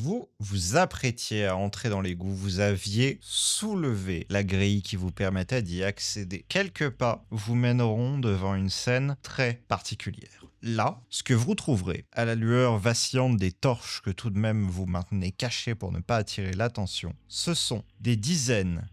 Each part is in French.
Vous vous apprêtiez à entrer dans l'égout, vous aviez soulevé la grille qui vous permettait d'y accéder. Quelques pas vous mèneront devant une scène très particulière. Là, ce que vous trouverez, à la lueur vacillante des torches que tout de même vous maintenez cachées pour ne pas attirer l'attention, ce sont des dizaines,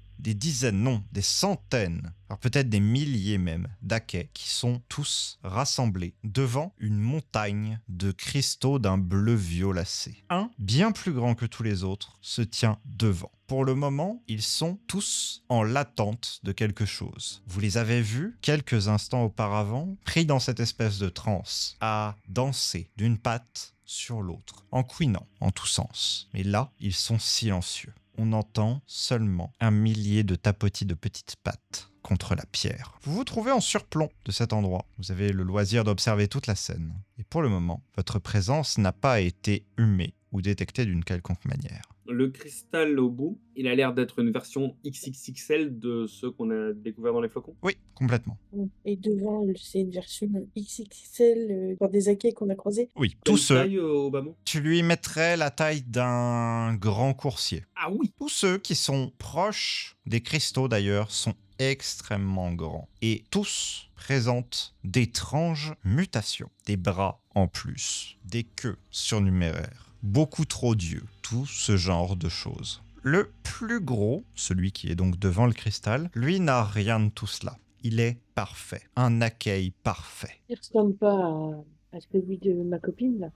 non, des centaines, alors peut-être des milliers même, d'aquais qui sont tous rassemblés devant une montagne de cristaux d'un bleu violacé. Un, bien plus grand que tous les autres, se tient devant. Pour le moment, ils sont tous en l'attente de quelque chose. Vous les avez vus quelques instants auparavant, pris dans cette espèce de transe, à danser d'une patte sur l'autre, en couinant en tous sens. Mais là, ils sont silencieux. On entend seulement un millier de tapotis de petites pattes contre la pierre. Vous vous trouvez en surplomb de cet endroit. Vous avez le loisir d'observer toute la scène. Et pour le moment, votre présence n'a pas été humée ou détectée d'une quelconque manière. Le cristal au bout, il a l'air d'être une version XXXL de ceux qu'on a découverts dans les flocons. Oui, complètement. Et devant, c'est une version XXL dans des acquets qu'on a croisés. Oui, Quelle tous ceux. taille au bas mot? Tu lui mettrais la taille d'un grand coursier. Ah oui! Tous ceux qui sont proches des cristaux d'ailleurs sont extrêmement grands et tous présentent d'étranges mutations. Des bras en plus, des queues surnuméraires, beaucoup trop d'yeux, tout ce genre de choses. Le plus gros, celui qui est donc devant le cristal, lui n'a rien de tout cela. Il est parfait, un accueil parfait. Il ressemble pas à celui de ma copine, là.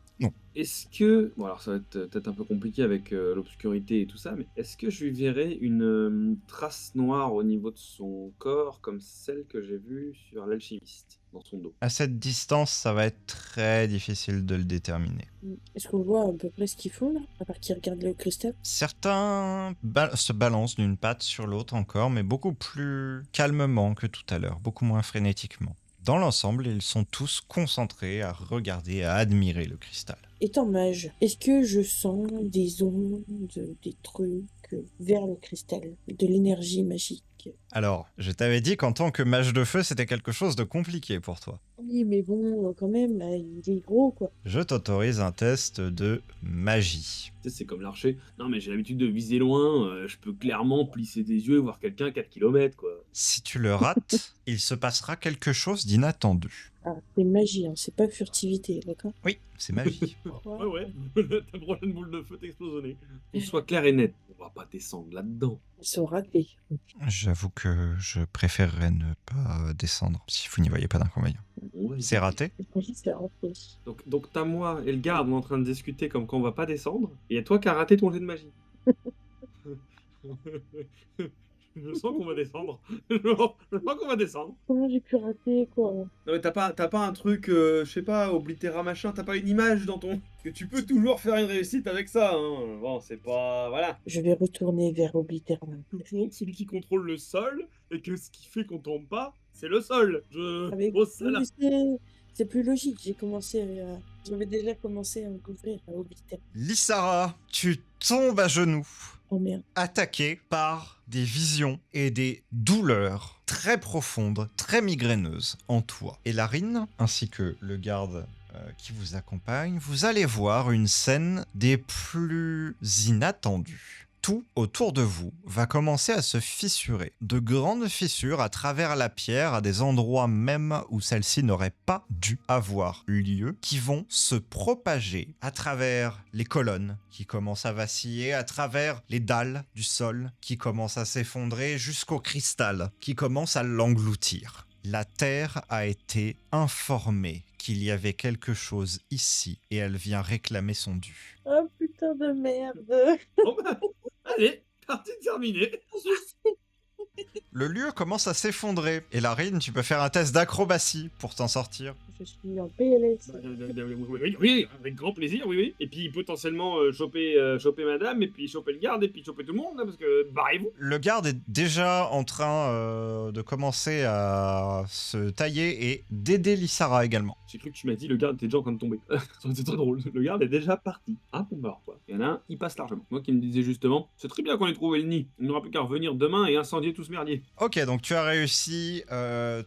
Est-ce que... Bon, alors ça va être peut-être un peu compliqué avec l'obscurité et tout ça, mais est-ce que je lui verrais une trace noire au niveau de son corps comme celle que j'ai vue sur l'alchimiste, dans son dos? À cette distance, ça va être très difficile de le déterminer. Est-ce qu'on voit à peu près ce qu'ils font, là, à part qu'ils regardent le cristal? Certains se balancent d'une patte sur l'autre encore, mais beaucoup plus calmement que tout à l'heure, beaucoup moins frénétiquement. Dans l'ensemble, ils sont tous concentrés à regarder, à admirer le cristal. Étant mage, est-ce que je sens des ondes, des trucs vers le cristal, de l'énergie magique? Alors, je t'avais dit qu'en tant que mage de feu, c'était quelque chose de compliqué pour toi. Oui, mais bon, quand même, là, il est gros, quoi. Je t'autorise un test de magie. Tu sais, c'est comme l'archer. Non, mais j'ai l'habitude de viser loin, je peux clairement plisser des yeux et voir quelqu'un à 4 km, quoi. Si tu le rates, il se passera quelque chose d'inattendu. Ah, c'est magie, hein, c'est pas furtivité, d'accord? Oui, c'est magie. Ouais, ouais, ta prochaine boule de feu t'explose au nez. Qu'on soit clair et net, on va pas descendre là-dedans. Ils sont ratés. J'avoue que je préférerais ne pas descendre, si vous n'y voyez pas d'inconvénient. Ouais, C'est raté? Magie, c'est raté. Donc t'as moi et le garde, on est en train de discuter comme quand on va pas descendre, et y'a toi qui a raté ton jet de magie. Je sens qu'on va descendre. Je sens qu'on va descendre. Comment j'ai pu rater, quoi? Non mais t'as pas un truc, je sais pas, oblitéra machin, t'as pas une image dans ton... Que tu peux toujours faire une réussite avec ça, hein. Bon, c'est pas... Voilà. Je vais retourner vers Obliterra. Toujours celui qui contrôle le sol, et que ce qui fait qu'on tombe pas, c'est le sol. Avec... Oh, ça là. C'est plus logique, j'avais déjà commencé à me couvrir à Obliterra. Lissara, tu tombes à genoux, Oh merde. attaqué par des visions et des douleurs très profondes, très migraineuses en toi. Et Larine, ainsi que le garde qui vous accompagne, vous allez voir une scène des plus inattendues. Tout autour de vous va commencer à se fissurer. De grandes fissures à travers la pierre à des endroits même où celle-ci n'aurait pas dû avoir lieu, qui vont se propager à travers les colonnes qui commencent à vaciller, à travers les dalles du sol qui commencent à s'effondrer, jusqu'au cristal qui commence à l'engloutir. La terre a été informée qu'il y avait quelque chose ici et elle vient réclamer son dû. Oh putain de merde. Bon bah, allez, partie terminée. Le lieu commence à s'effondrer et Larine, tu peux faire un test d'acrobatie pour t'en sortir. Je suis en PLS. Oui, avec grand plaisir, oui, oui. Et puis potentiellement choper madame, et puis choper le garde, et puis choper tout le monde, là, parce que barrez-vous. Le garde est déjà en train de commencer à se tailler et d'aider Lissara également. J'ai cru que tu m'as dit le garde était déjà en train de tomber. C'est très drôle. Le garde est déjà parti. Ah bon, bah alors quoi. Il y en a un, il passe largement. Moi qui me disais justement, c'est très bien qu'on ait trouvé le nid. Il n'aura plus qu'à revenir demain et incendier tout tout ce merdier. Ok, donc tu as réussi, dans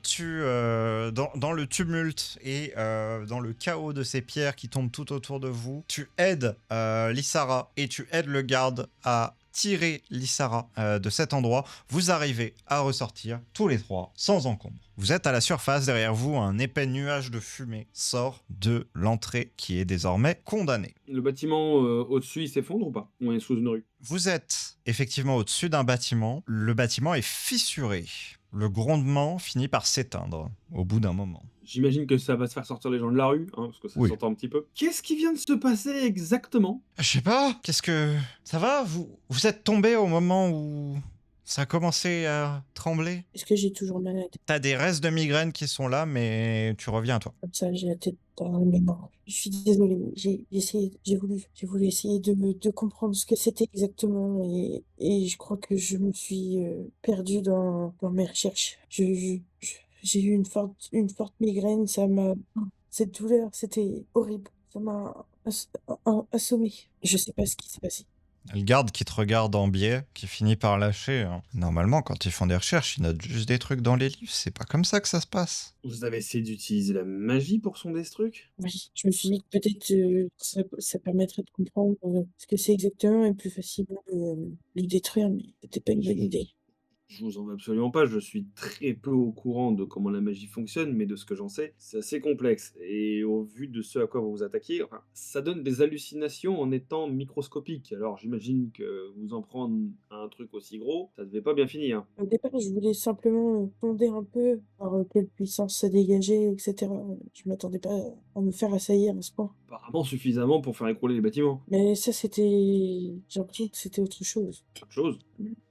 le tumulte et dans le chaos de ces pierres qui tombent tout autour de vous, tu aides Lissara et tu aides le garde à tirer Lissara de cet endroit. Vous arrivez à ressortir tous les trois sans encombre. Vous êtes à la surface, derrière vous, un épais nuage de fumée sort de l'entrée qui est désormais condamnée. Le bâtiment au-dessus, il s'effondre ou pas? On est sous une rue. Vous êtes effectivement au-dessus d'un bâtiment. Le bâtiment est fissuré. Le grondement finit par s'éteindre au bout d'un moment. J'imagine que ça va se faire sortir les gens de la rue, hein, parce que ça Oui. s'entend un petit peu. Qu'est-ce qui vient de se passer exactement? Je sais pas, qu'est-ce que... Ça va vous êtes tombé au moment où ça a commencé à trembler? Est-ce que j'ai toujours mal à la tête? T'as des restes de migraine qui sont là, mais tu reviens à toi. Comme ça, j'ai la tête dans les mains. Je suis désolée, mais j'ai voulu essayer de comprendre ce que c'était exactement et je crois que je me suis perdue dans mes recherches. J'ai eu une forte migraine, cette douleur, c'était horrible. Ça m'a assommé. Je sais pas ce qui s'est passé. Le garde qui te regarde en biais, qui finit par lâcher. Hein. Normalement, quand ils font des recherches, ils notent juste des trucs dans les livres. C'est pas comme ça que ça se passe. Vous avez essayé d'utiliser la magie pour sonder ce truc? Oui, je me suis dit que peut-être ça permettrait de comprendre ce que c'est exactement et plus facilement le détruire, mais c'était pas une bonne idée. Je vous en veux absolument pas, je suis très peu au courant de comment la magie fonctionne, mais de ce que j'en sais, c'est assez complexe. Et au vu de ce à quoi vous vous attaquiez, enfin, ça donne des hallucinations en étant microscopique. Alors j'imagine que vous en prendre à un truc aussi gros, ça devait pas bien finir. Au départ, je voulais simplement sonder un peu, voir quelle puissance ça dégageait, etc. Je m'attendais pas à me faire assaillir à ce point. Apparemment suffisamment pour faire écrouler les bâtiments. Mais ça, c'était... J'ai l'impression que c'était autre chose. Autre chose.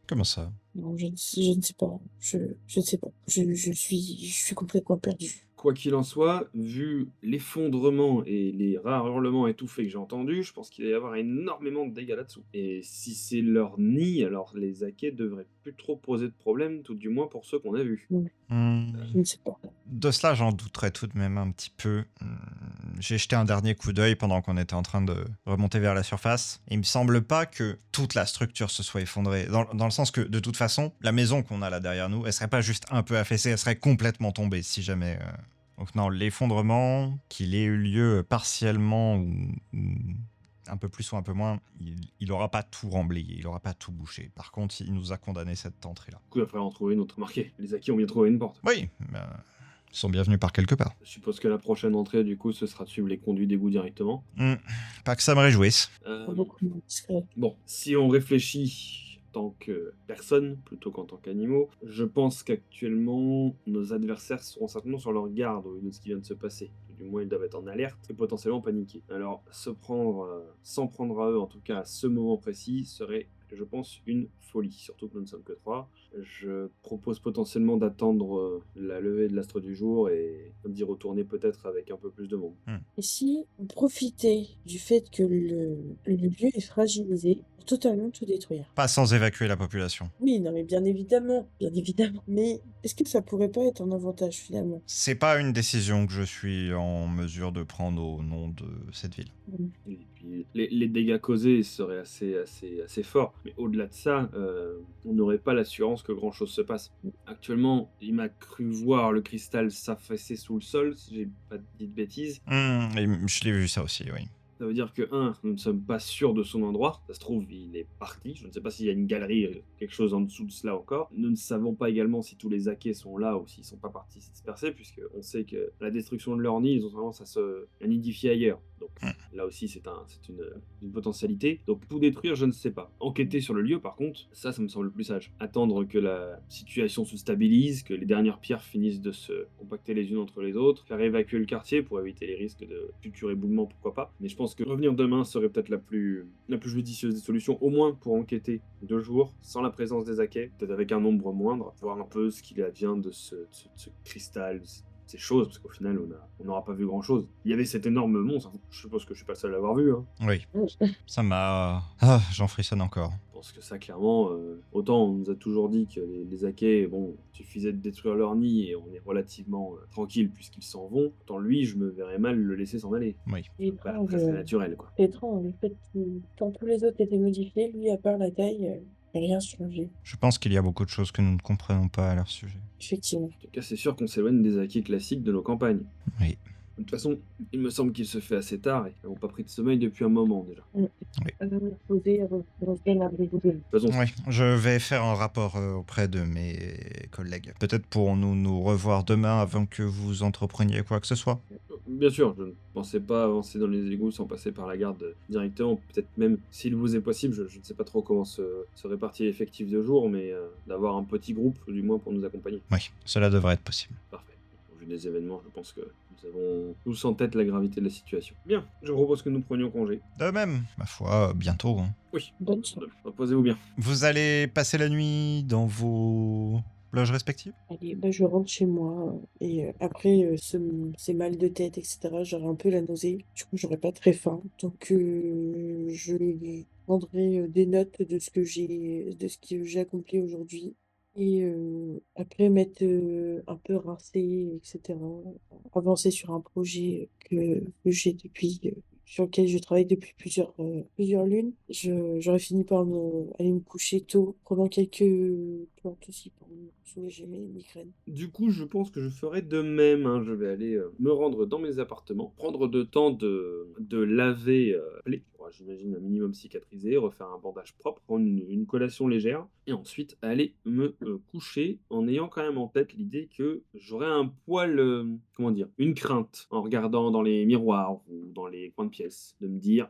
Comment ça? Non, je ne sais pas. Je ne sais pas. Je suis complètement perdu. Quoi qu'il en soit, vu l'effondrement et les rares hurlements étouffés que j'ai entendus, je pense qu'il va y avoir énormément de dégâts là-dessous. Et si c'est leur nid, alors les Akais devraient plus trop poser de problème, tout du moins pour ceux qu'on a vus. Je ne sais pas. De cela, j'en douterais tout de même un petit peu. J'ai jeté un dernier coup d'œil pendant qu'on était en train de remonter vers la surface. Il me semble pas que toute la structure se soit effondrée. Dans le sens que, de toute façon, la maison qu'on a là derrière nous, elle serait pas juste un peu affaissée, elle serait complètement tombée si jamais... Donc non, l'effondrement, qu'il ait eu lieu partiellement ou un peu plus ou un peu moins, il aura pas tout remblayé, il aura pas tout bouché. Par contre, il nous a condamné cette entrée-là. Du coup, il va falloir en trouver une autre. Remarquez, les Akais ont bien trouvé une porte. Oui, ils sont bienvenus par quelque part. Je suppose que la prochaine entrée, du coup, ce sera de suivre les conduits d'égout directement. Pas que ça me réjouisse. Beaucoup moins discret. Bon, si on réfléchit en tant que personne plutôt qu'en tant qu'animaux, je pense qu'actuellement, nos adversaires seront certainement sur leur garde au vu de ce qui vient de se passer. Du moins, ils doivent être en alerte et potentiellement paniqués. Alors, s'en prendre à eux, en tout cas à ce moment précis, serait, je pense, une folie. Surtout que nous ne sommes que 3. Je propose potentiellement d'attendre la levée de l'astre du jour et d'y retourner peut-être avec un peu plus de monde. Et si on profitait du fait que le lieu est fragilisé pour totalement tout détruire? Pas sans évacuer la population. Oui, non, mais bien évidemment. Mais est-ce que ça pourrait pas être un avantage finalement? C'est pas une décision que je suis en mesure de prendre au nom de cette ville. Et puis, les dégâts causés seraient assez forts. Mais au-delà de ça, on n'aurait pas l'assurance que grand-chose se passe. Actuellement, il m'a cru voir le cristal s'affaisser sous le sol, si j'ai pas dit de bêtises. Et je l'ai vu ça aussi, oui. Ça veut dire que, nous ne sommes pas sûrs de son endroit. Ça se trouve, il est parti. Je ne sais pas s'il y a une galerie, quelque chose en dessous de cela encore. Nous ne savons pas également si tous les Akais sont là ou s'ils ne sont pas partis se disperser, puisqu'on sait que la destruction de leur nid, ils ont tendance à se nidifier ailleurs. Donc là aussi, c'est une potentialité. Donc tout détruire, je ne sais pas. Enquêter sur le lieu, par contre, ça me semble plus sage. Attendre que la situation se stabilise, que les dernières pierres finissent de se compacter les unes entre les autres, faire évacuer le quartier pour éviter les risques de futur éboulement, pourquoi pas. Mais je pense que revenir demain serait peut-être la plus judicieuse des solutions, au moins pour enquêter 2 jours, sans la présence des Akais, peut-être avec un nombre moindre, voir un peu ce qu'il advient de ce cristal, de ces choses, parce qu'au final, on n'aura pas vu grand-chose. Il y avait cet énorme monstre, je suppose que je suis pas le seul à l'avoir vu. Hein. Oui, ça m'a... j'en frissonne encore. Je pense que ça, clairement, autant on nous a toujours dit que les Akais, bon, il suffisait de détruire leur nid et on est relativement tranquille puisqu'ils s'en vont, autant lui, je me verrais mal le laisser s'en aller. Oui. Bah, après, c'est naturel, quoi. C'est étrange, le fait que quand tous les autres étaient modifiés, lui, à part la taille, rien changé. Je pense qu'il y a beaucoup de choses que nous ne comprenons pas à leur sujet. Effectivement. En tout cas, c'est sûr qu'on s'éloigne des acquis classiques de nos campagnes. Oui. De toute façon, il me semble qu'il se fait assez tard et qu'ils n'ont pas pris de sommeil depuis un moment déjà. Poser avant qu'on se donne à briser. Faisons ça. Oui, je vais faire un rapport auprès de mes collègues. Peut-être pourrons-nous nous revoir demain avant que vous entrepreniez quoi que ce soit. Bien sûr, je ne pensais pas avancer dans les égouts sans passer par la garde directement. Peut-être même, s'il vous est possible, je ne sais pas trop comment se répartit l'effectif de jour, mais d'avoir un petit groupe, du moins, pour nous accompagner. Oui, cela devrait être possible. Parfait. Au vu des événements, je pense que nous avons tous en tête la gravité de la situation. Bien, je propose que nous prenions congé. De même, ma foi, bientôt. Hein. Oui, Bonne soirée. reposez-vous bien. Vous allez passer la nuit dans vos loges respectives? Allez, je rentre chez moi et après ces mal de tête, etc., j'aurai un peu la nausée. Du coup, j'aurai pas très faim. Donc, je prendrai des notes de ce que j'ai accompli aujourd'hui. Et après, m'être un peu rincé, etc. Avancer sur un projet que j'ai sur lequel je travaille depuis plusieurs lunes. J'aurais fini par aller me coucher tôt, prenant quelques plantes aussi pour me soulager mes migraines. Du coup, je pense que je ferai de même. Hein. Je vais aller me rendre dans mes appartements, prendre le temps de laver la plaie, pour, j'imagine un minimum cicatriser, refaire un bandage propre, prendre une collation légère, et ensuite aller me coucher en ayant quand même en tête l'idée que j'aurai un poil, comment dire, une crainte en regardant dans les miroirs ou dans les coins de pièce, de me dire,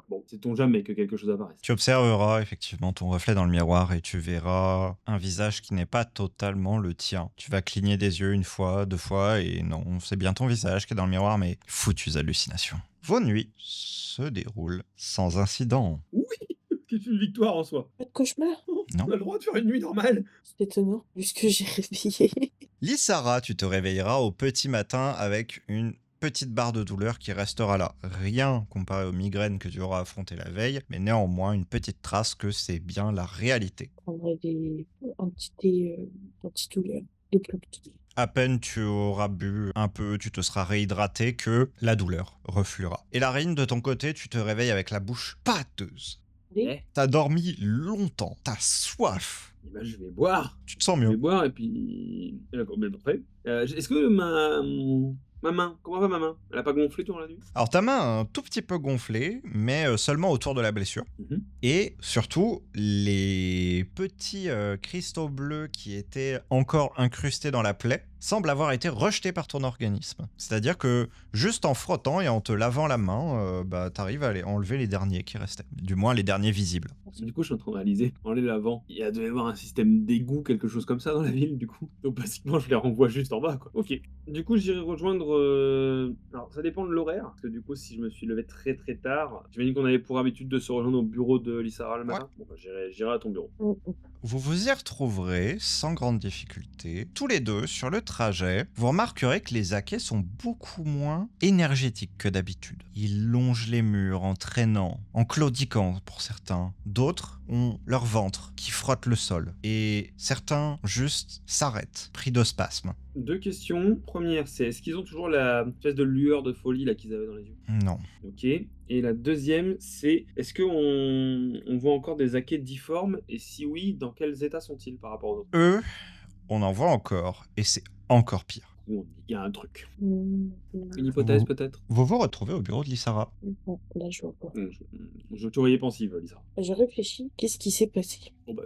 bon, sait-on jamais que quelque chose apparaisse. Tu observeras effectivement ton reflet dans le miroir et tu verras un visage qui n'est pas totalement le tien. Tu vas cligner des yeux une fois, deux fois et non, c'est bien ton visage qui est dans le miroir, mais foutues hallucinations. Vos nuits se déroulent sans incident. Oui, c'est une victoire en soi. Pas de cauchemar? Non. On a le droit de faire une nuit normale. C'est étonnant, vu ce que j'ai réveillé. Lissara, tu te réveilleras au petit matin avec une petite barre de douleur qui restera là. Rien comparé aux migraines que tu auras affrontées la veille, mais néanmoins une petite trace que c'est bien la réalité. Je prendrai un petit thé anti-douleur, des plantes. À peine tu auras bu un peu, tu te seras réhydraté que la douleur refluera. Et Larine, de ton côté, tu te réveilles avec la bouche pâteuse. Eh, T'as dormi longtemps, t'as soif. Eh ben, je vais boire. Tu te sens Je vais mieux. boire et puis. D'accord, ben, parfait. Est-ce que ma main, comment va ma main? Elle a pas gonflé durant la nuit? Alors ta main a un tout petit peu gonflé, mais seulement autour de la blessure. Mhm. Et surtout, les petits cristaux bleus qui étaient encore incrustés dans la plaie semblent avoir été rejetés par ton organisme. C'est-à-dire que juste en frottant et en te lavant la main, t'arrives à enlever les derniers qui restaient. Du moins les derniers visibles. Du coup, je suis en train de réaliser, en les lavant, il y a dû y avoir un système d'égout, quelque chose comme ça dans la ville, du coup. Donc, basiquement, je les renvoie juste en bas, quoi. Ok. Du coup, j'irai rejoindre. Alors, ça dépend de l'horaire, parce que du coup, si je me suis levé très très tard, j'imagine qu'on avait pour habitude de se rejoindre au bureau de Lissara le matin. Bon, j'irai à ton bureau. Vous vous y retrouverez sans grande difficulté, tous les deux sur le trajet. Vous remarquerez que les Akais sont beaucoup moins énergétiques que d'habitude. Ils longent les murs en traînant, en claudiquant pour certains. D'autres ont leur ventre qui frotte le sol. Et certains juste s'arrêtent, pris de spasmes. Deux questions. Première, c'est est-ce qu'ils ont toujours la espèce de lueur de folie là qu'ils avaient dans les yeux? Non. Ok. Et la deuxième, c'est est-ce qu'on voit encore des Akais difformes? Et si oui, dans quels états sont-ils par rapport aux autres? Eux, on en voit encore, et c'est encore pire. On dit il y a un truc. Une Une hypothèse Vous- peut-être? Vous vous retrouvez au bureau de Lissara. Bon, là, je vois pas. Je t'aurais pensive, Lisa. Je réfléchis. Qu'est-ce qui s'est passé? Bon bah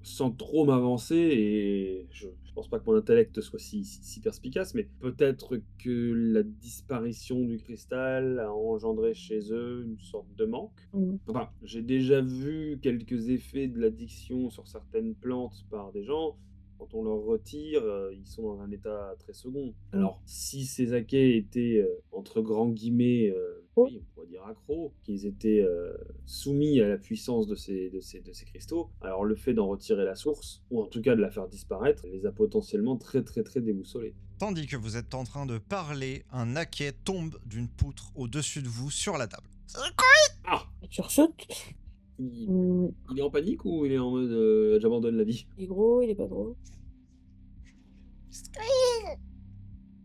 sans trop m'avancer et je pense pas que mon intellect soit si perspicace, mais peut-être que la disparition du cristal a engendré chez eux une sorte de manque. Enfin, j'ai déjà vu quelques effets de l'addiction sur certaines plantes par des gens. Quand on leur retire, ils sont dans un état très second. Alors, si ces Akais étaient, entre grands guillemets, oui, on pourrait dire accros, qu'ils étaient soumis à la puissance de ces cristaux, alors le fait d'en retirer la source, ou en tout cas de la faire disparaître, les a potentiellement très très très déboussolés. Tandis que vous êtes en train de parler, un Akai tombe d'une poutre au-dessus de vous sur la table. Ah Tu ressautes? il est en panique ou il est en mode j'abandonne la vie? Il est gros, il est pas gros.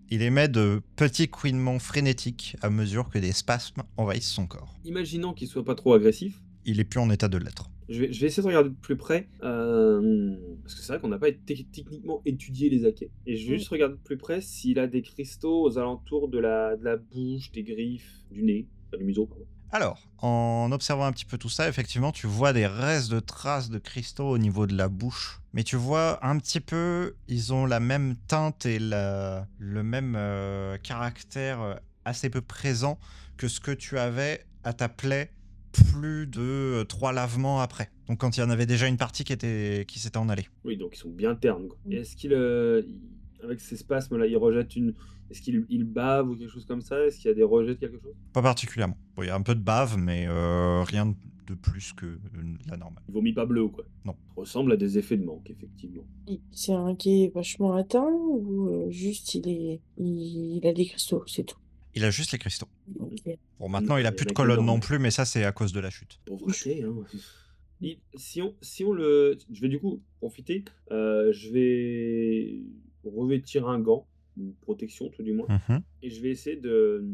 Il émet de petits couinements frénétiques à mesure que des spasmes envahissent son corps. Imaginons qu'il soit pas trop agressif, Il est plus en état de l'être. Je vais essayer de regarder de plus près, parce que c'est vrai qu'on n'a pas techniquement étudié les Akais. Et je vais Mm. juste regarder de plus près s'il a des cristaux aux alentours de la bouche, des griffes, du nez, enfin, du museau, pardon. Alors, en observant un petit peu tout ça, effectivement, tu vois des restes de traces de cristaux au niveau de la bouche. Mais tu vois un petit peu, ils ont la même teinte et le même caractère assez peu présent que ce que tu avais à ta plaie plus de 3 lavements après. Donc quand il y en avait déjà une partie qui s'était en allée. Oui, donc ils sont bien ternes, quoi. Mm. Et est-ce qu'il, avec ces spasmes-là, il rejette une... Est-ce qu'il bave ou quelque chose comme ça? Est-ce qu'il y a des rejets de quelque chose? Pas particulièrement. Bon, il y a un peu de bave, mais rien de plus que la normale. Il vomit pas bleu, quoi. Non. Ça ressemble à des effets de manque, effectivement. C'est un qui est vachement atteint ou juste il a des cristaux, c'est tout. Il a juste les cristaux. Ok. Bon, maintenant, il a Il y plus en de a que colonne non dormait. plus, mais ça, c'est à cause de la chute. Pauvre Akei, hein. Si on le... Je vais du coup profiter, je vais revêtir un gant, une protection tout du moins, Mhm. et je vais essayer de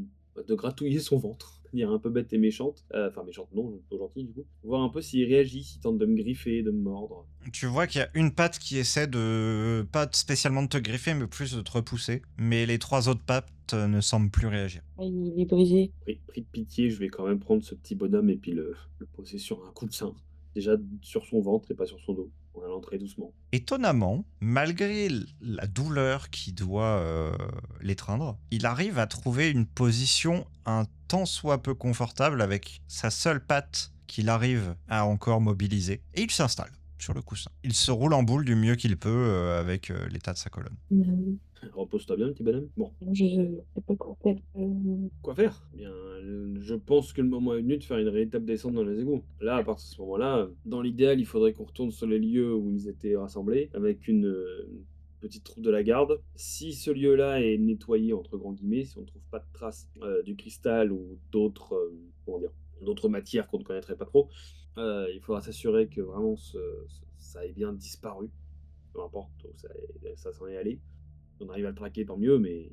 gratouiller son ventre, de manière un peu bête et méchante, enfin méchante non, plutôt gentille du coup, voir un peu s'il réagit, s'il tente de me griffer, de me mordre. Tu vois qu'il y a une patte qui essaie de... pas spécialement de te griffer, mais plus de te repousser. Mais les 3 autres pattes ne semblent plus réagir. Ah, il est brisé. Pris de pitié, je vais quand même prendre ce petit bonhomme et puis le poser sur un coup de sein, déjà sur son ventre et pas sur son dos, en allant très doucement. Étonnamment, malgré la douleur qui doit l'étreindre, il arrive à trouver une position un tant soit peu confortable avec sa seule patte qu'il arrive à encore mobiliser. Et il s'installe sur le coussin. Il se roule en boule du mieux qu'il peut avec l'état de sa colonne. Repose-toi bien, petit bonhomme. Bon, Je sais pas quoi faire. quoi faire? Eh bien, je pense que le moment est venu de faire une véritable descente dans les égouts. Là, à partir de ce moment-là, dans l'idéal, il faudrait qu'on retourne sur les lieux où ils étaient rassemblés, avec une petite troupe de la garde. Si ce lieu-là est nettoyé, entre grands guillemets, si on ne trouve pas de traces du cristal ou d'autres comment dire, d'autres matières qu'on ne connaîtrait pas trop, il faudra s'assurer que vraiment ça ait bien disparu, peu importe où ça s'en est allé. Si on arrive à le traquer, tant mieux, mais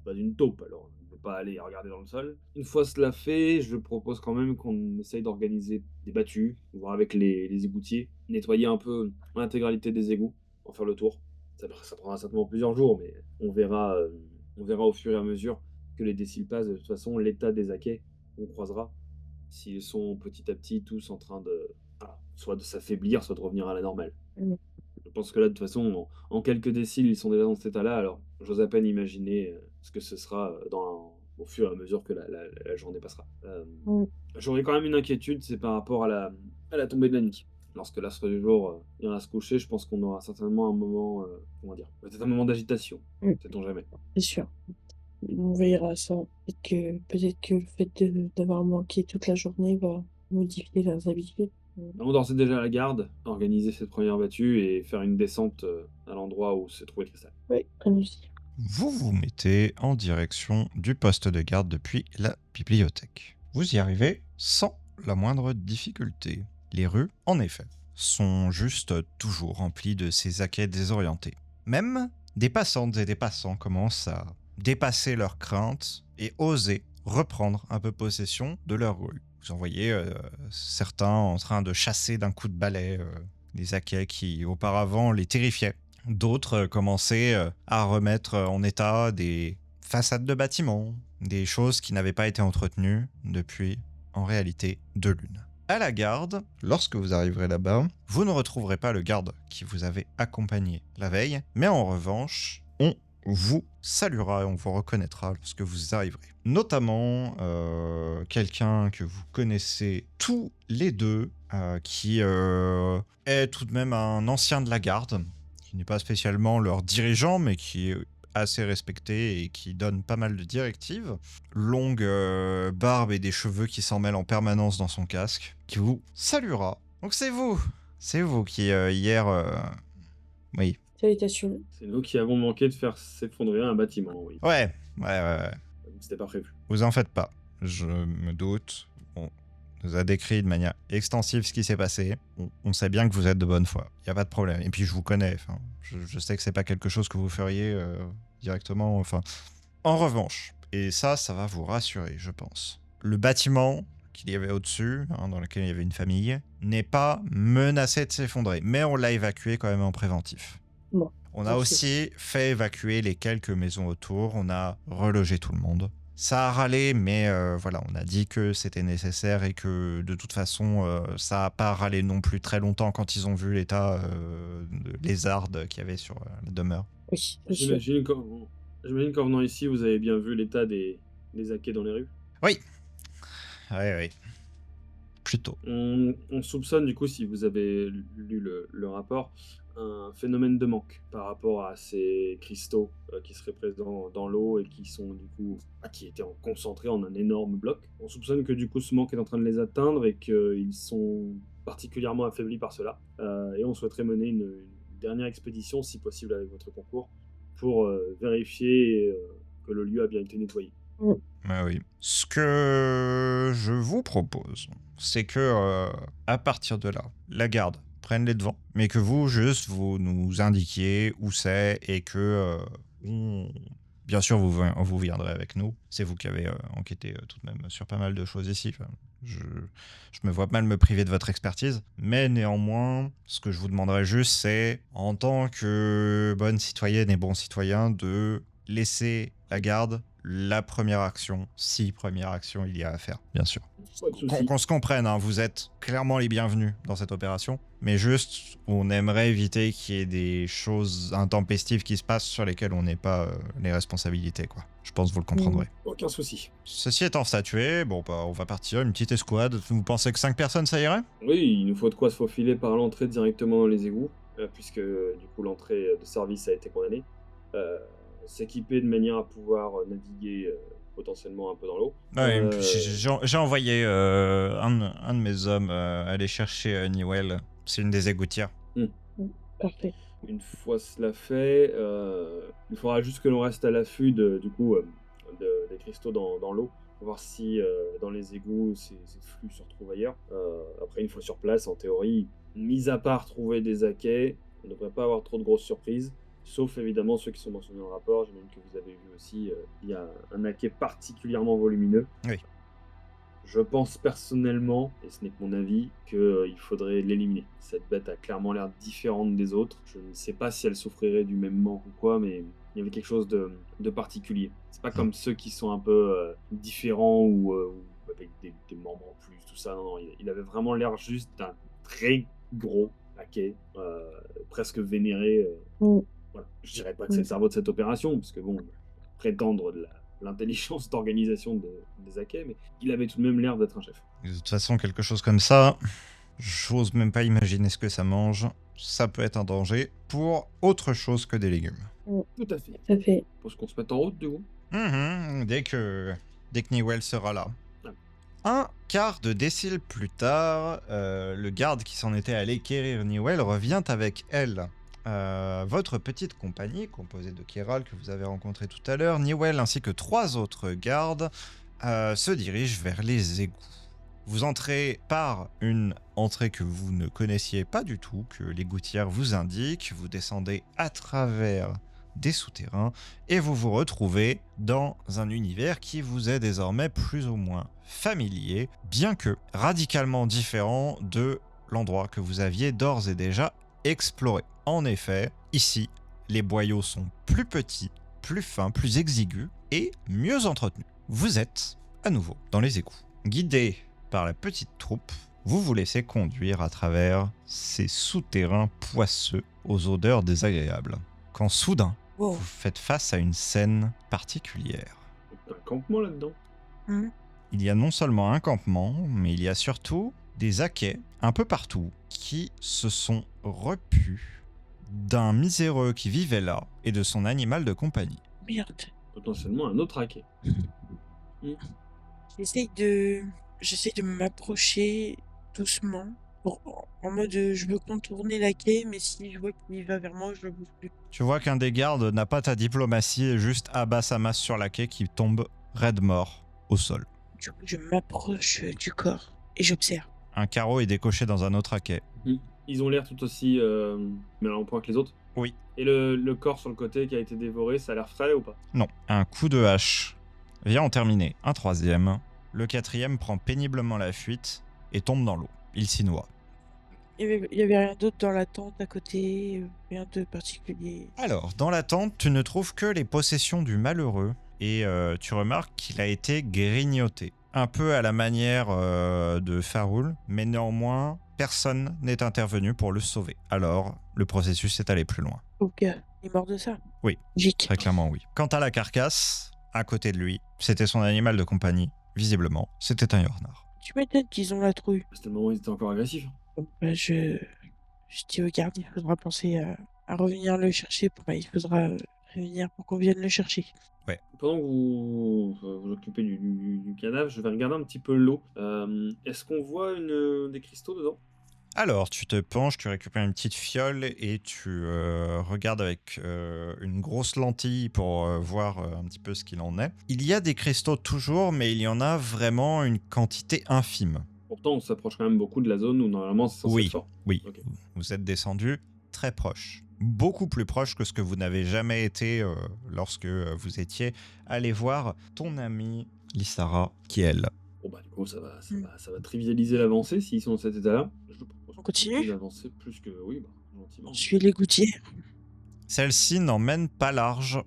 pas d'une taupe, alors on ne peut pas aller regarder dans le sol. Une fois cela fait, je propose quand même qu'on essaye d'organiser des battues, voir avec les égoutiers, nettoyer un peu l'intégralité des égouts, en faire le tour. Ça prendra certainement plusieurs jours, mais on verra au fur et à mesure que les déciles passent. De toute façon, l'état des Akais, on croisera, s'ils sont petit à petit tous en train de, voilà, soit de s'affaiblir, soit de revenir à la normale. Mm. Je pense que là, de toute façon, en quelques déciles, ils sont déjà dans cet état-là, alors j'ose à peine imaginer ce que ce sera au fur et à mesure que la journée passera. Mm. J'aurais quand même une inquiétude, c'est par rapport à la tombée de la nuit. Lorsque l'astre du jour ira se coucher, je pense qu'on aura certainement un moment, comment dire, peut-être un moment d'agitation, Mm. sait-on jamais. C'est sûr. On verra ça. Peut-être que le fait d'avoir manqué toute la journée va modifier leurs habitudes. Allons d'ores et déjà à la garde, organiser cette première battue et faire une descente à l'endroit où se trouvait le cristal. Oui, allons-y. Vous vous mettez en direction du poste de garde depuis la bibliothèque. Vous y arrivez sans la moindre difficulté. Les rues, en effet, sont juste toujours remplies de ces Akais désorientés. Même des passantes et des passants commencent à dépasser leurs craintes et oser reprendre un peu possession de leur rue. Vous en voyez certains en train de chasser d'un coup de balai des Akais qui auparavant les terrifiaient. D'autres commençaient à remettre en état des façades de bâtiments, des choses qui n'avaient pas été entretenues depuis, en réalité, 2 lunes. À la garde, lorsque vous arriverez là-bas, vous ne retrouverez pas le garde qui vous avait accompagné la veille, mais en revanche, on vous saluera et on vous reconnaîtra lorsque vous arriverez. Notamment quelqu'un que vous connaissez tous les deux, qui est tout de même un ancien de la garde, qui n'est pas spécialement leur dirigeant, mais qui est assez respecté et qui donne pas mal de directives. Longue barbe et des cheveux qui s'en mêlent en permanence dans son casque, qui vous saluera. Donc c'est vous qui hier... Oui. Salutations. C'est nous qui avons manqué de faire s'effondrer un bâtiment, oui. Ouais. C'était pas prévu. Vous en faites pas. Je me doute. On nous a décrit de manière extensive ce qui s'est passé. On sait bien que vous êtes de bonne foi. Il n'y a pas de problème. Et puis je vous connais. Enfin, je sais que c'est pas quelque chose que vous feriez directement. Enfin, en revanche, et ça va vous rassurer, je pense. Le bâtiment qu'il y avait au-dessus, dans laquelle il y avait une famille, n'est pas menacée de s'effondrer. Mais on l'a évacué quand même en préventif. Bon, On a parfait. aussi fait évacuer les quelques maisons autour. On a relogé tout le monde. Ça a râlé, mais voilà, on a dit que c'était nécessaire et que de toute façon, ça n'a pas râlé non plus très longtemps quand ils ont vu l'état de lézarde qu'il y avait sur la demeure. Oui, bien sûr. J'imagine qu'en venant ici, vous avez bien vu l'état des hackers dans les rues. Oui. Oui. Plutôt. On soupçonne, du coup, si vous avez lu le rapport, un phénomène de manque par rapport à ces cristaux qui seraient présents dans l'eau et qui sont, du coup, qui étaient concentrés en un énorme bloc. On soupçonne que, du coup, ce manque est en train de les atteindre et qu'ils sont particulièrement affaiblis par cela. Et on souhaiterait mener une dernière expédition, si possible avec votre concours, pour vérifier que le lieu a bien été nettoyé. Oui. Ce que je vous propose, c'est que à partir de là, la garde prenne les devants, mais que vous nous indiquiez où c'est et que bien sûr vous viendrez avec nous. C'est vous qui avez enquêté tout de même sur pas mal de choses ici. Enfin, je me vois mal me priver de votre expertise, mais néanmoins, ce que je vous demanderais juste, c'est en tant que bonne citoyenne et bon citoyen de laisser la garde la première action, si première action il y a à faire, bien sûr. Pas de souci. Qu'on se comprenne, hein, vous êtes clairement les bienvenus dans cette opération, mais juste, on aimerait éviter qu'il y ait des choses intempestives qui se passent sur lesquelles on n'ait pas les responsabilités, quoi. Je pense que vous le comprendrez. Aucun souci. Ceci étant statué, bon, bah, on va partir, une petite escouade. Vous pensez que 5 personnes, ça irait ? Oui, il nous faut de quoi se faufiler par l'entrée directement dans les égouts, puisque du coup l'entrée de service a été condamnée. S'équiper de manière à pouvoir naviguer potentiellement un peu dans l'eau. Ouais, j'ai envoyé un de mes hommes aller chercher Newell. C'est une des égoutières. Parfait. Une fois cela fait, il faudra juste que l'on reste à l'affût des cristaux dans l'eau, pour voir si dans les égouts ces flux se retrouvent ailleurs. Après, une fois sur place, en théorie, mis à part trouver des hackers, on ne devrait pas avoir trop de grosses surprises. Sauf évidemment ceux qui sont mentionnés dans le rapport, j'imagine que vous avez vu aussi, il y a un hacker particulièrement volumineux. Oui. Je pense personnellement, et ce n'est que mon avis, qu'il faudrait l'éliminer. Cette bête a clairement l'air différente des autres. Je ne sais pas si elle souffrirait du même manque ou quoi, mais il y avait quelque chose de particulier. C'est pas comme ceux qui sont un peu différents ou avec des membres en plus, tout ça. Non, il avait vraiment l'air juste d'un très gros hacker, presque vénéré. Voilà. Je dirais pas que c'est le cerveau de cette opération, parce que bon, prétendre de l'intelligence d'organisation des hackers, mais il avait tout de même l'air d'être un chef. De toute façon, quelque chose comme ça, j'ose même pas imaginer ce que ça mange. Ça peut être un danger pour autre chose que des légumes. Tout à fait. Tout à fait. Faut qu'on se mette en route, du coup. Dès que Newell sera là. Ah. Un quart de décile plus tard, le garde qui s'en était allé quérir Newell revient avec elle. Votre petite compagnie, composée de Kéral que vous avez rencontré tout à l'heure, Newell ainsi que 3 autres gardes, se dirigent vers les égouts. Vous entrez par une entrée que vous ne connaissiez pas du tout, que les gouttières vous indiquent, vous descendez à travers des souterrains et vous vous retrouvez dans un univers qui vous est désormais plus ou moins familier, bien que radicalement différent de l'endroit que vous aviez d'ores et déjà exploré. En effet, ici, les boyaux sont plus petits, plus fins, plus exigus et mieux entretenus. Vous êtes à nouveau dans les égouts. Guidé par la petite troupe, vous vous laissez conduire à travers ces souterrains poisseux aux odeurs désagréables. Quand soudain, vous faites face à une scène particulière. Un campement là-dedans. Il y a non seulement un campement, mais il y a surtout des hackers un peu partout qui se sont repus d'un miséreux qui vivait là et de son animal de compagnie. Merde. Potentiellement un autre hacker. J'essaye de m'approcher doucement. En mode je veux contourner la quai, mais si je vois qu'il va vers moi, je le bouge plus. Tu vois qu'un des gardes n'a pas ta diplomatie et juste abat sa masse sur la quai qui tombe raide mort au sol. Du coup, je m'approche du corps et j'observe. Un carreau est décoché dans un autre haquet. Ils ont l'air tout aussi mais en point que les autres. Oui. Et le corps sur le côté qui a été dévoré, ça a l'air frais ou pas? Non. Un coup de hache vient en terminer un troisième. Le quatrième prend péniblement la fuite et tombe dans l'eau. Il s'y noie. Il y avait rien d'autre dans la tente à côté, rien de particulier. Alors, dans la tente, tu ne trouves que les possessions du malheureux et tu remarques qu'il a été grignoté. Un peu à la manière de Faroul, mais néanmoins, personne n'est intervenu pour le sauver. Alors, le processus est allé plus loin. Ok, il est mort de ça. Oui. Gic. Très clairement, oui. Quant à la carcasse, à côté de lui, c'était son animal de compagnie. Visiblement, c'était un Yornar. Tu m'étonnes qu'ils ont la trouille. C'était le moment où ils étaient encore agressifs. Donc, je dis au garde, il faudra penser à revenir le chercher. Il faudra revenir pour qu'on vienne le chercher. Pendant que vous vous occupez du cadavre, je vais regarder un petit peu l'eau. Est-ce qu'on voit des cristaux dedans? Alors, tu te penches, tu récupères une petite fiole et tu regardes avec une grosse lentille pour voir un petit peu ce qu'il en est. Il y a des cristaux toujours, mais il y en a vraiment une quantité infime. Pourtant, on s'approche quand même beaucoup de la zone où normalement c'est censé être fort. Oui, Ok. vous êtes descendu très proche. Beaucoup plus proche que ce que vous n'avez jamais été lorsque vous étiez allé voir ton amie Lissara, qui elle. Bon bah du coup ça va trivialiser l'avancée s'ils sont dans cet état-là. Je propose On continue d'avancer plus que oui, bah, gentiment. Je suis les gouttières. Celle-ci n'emmène pas large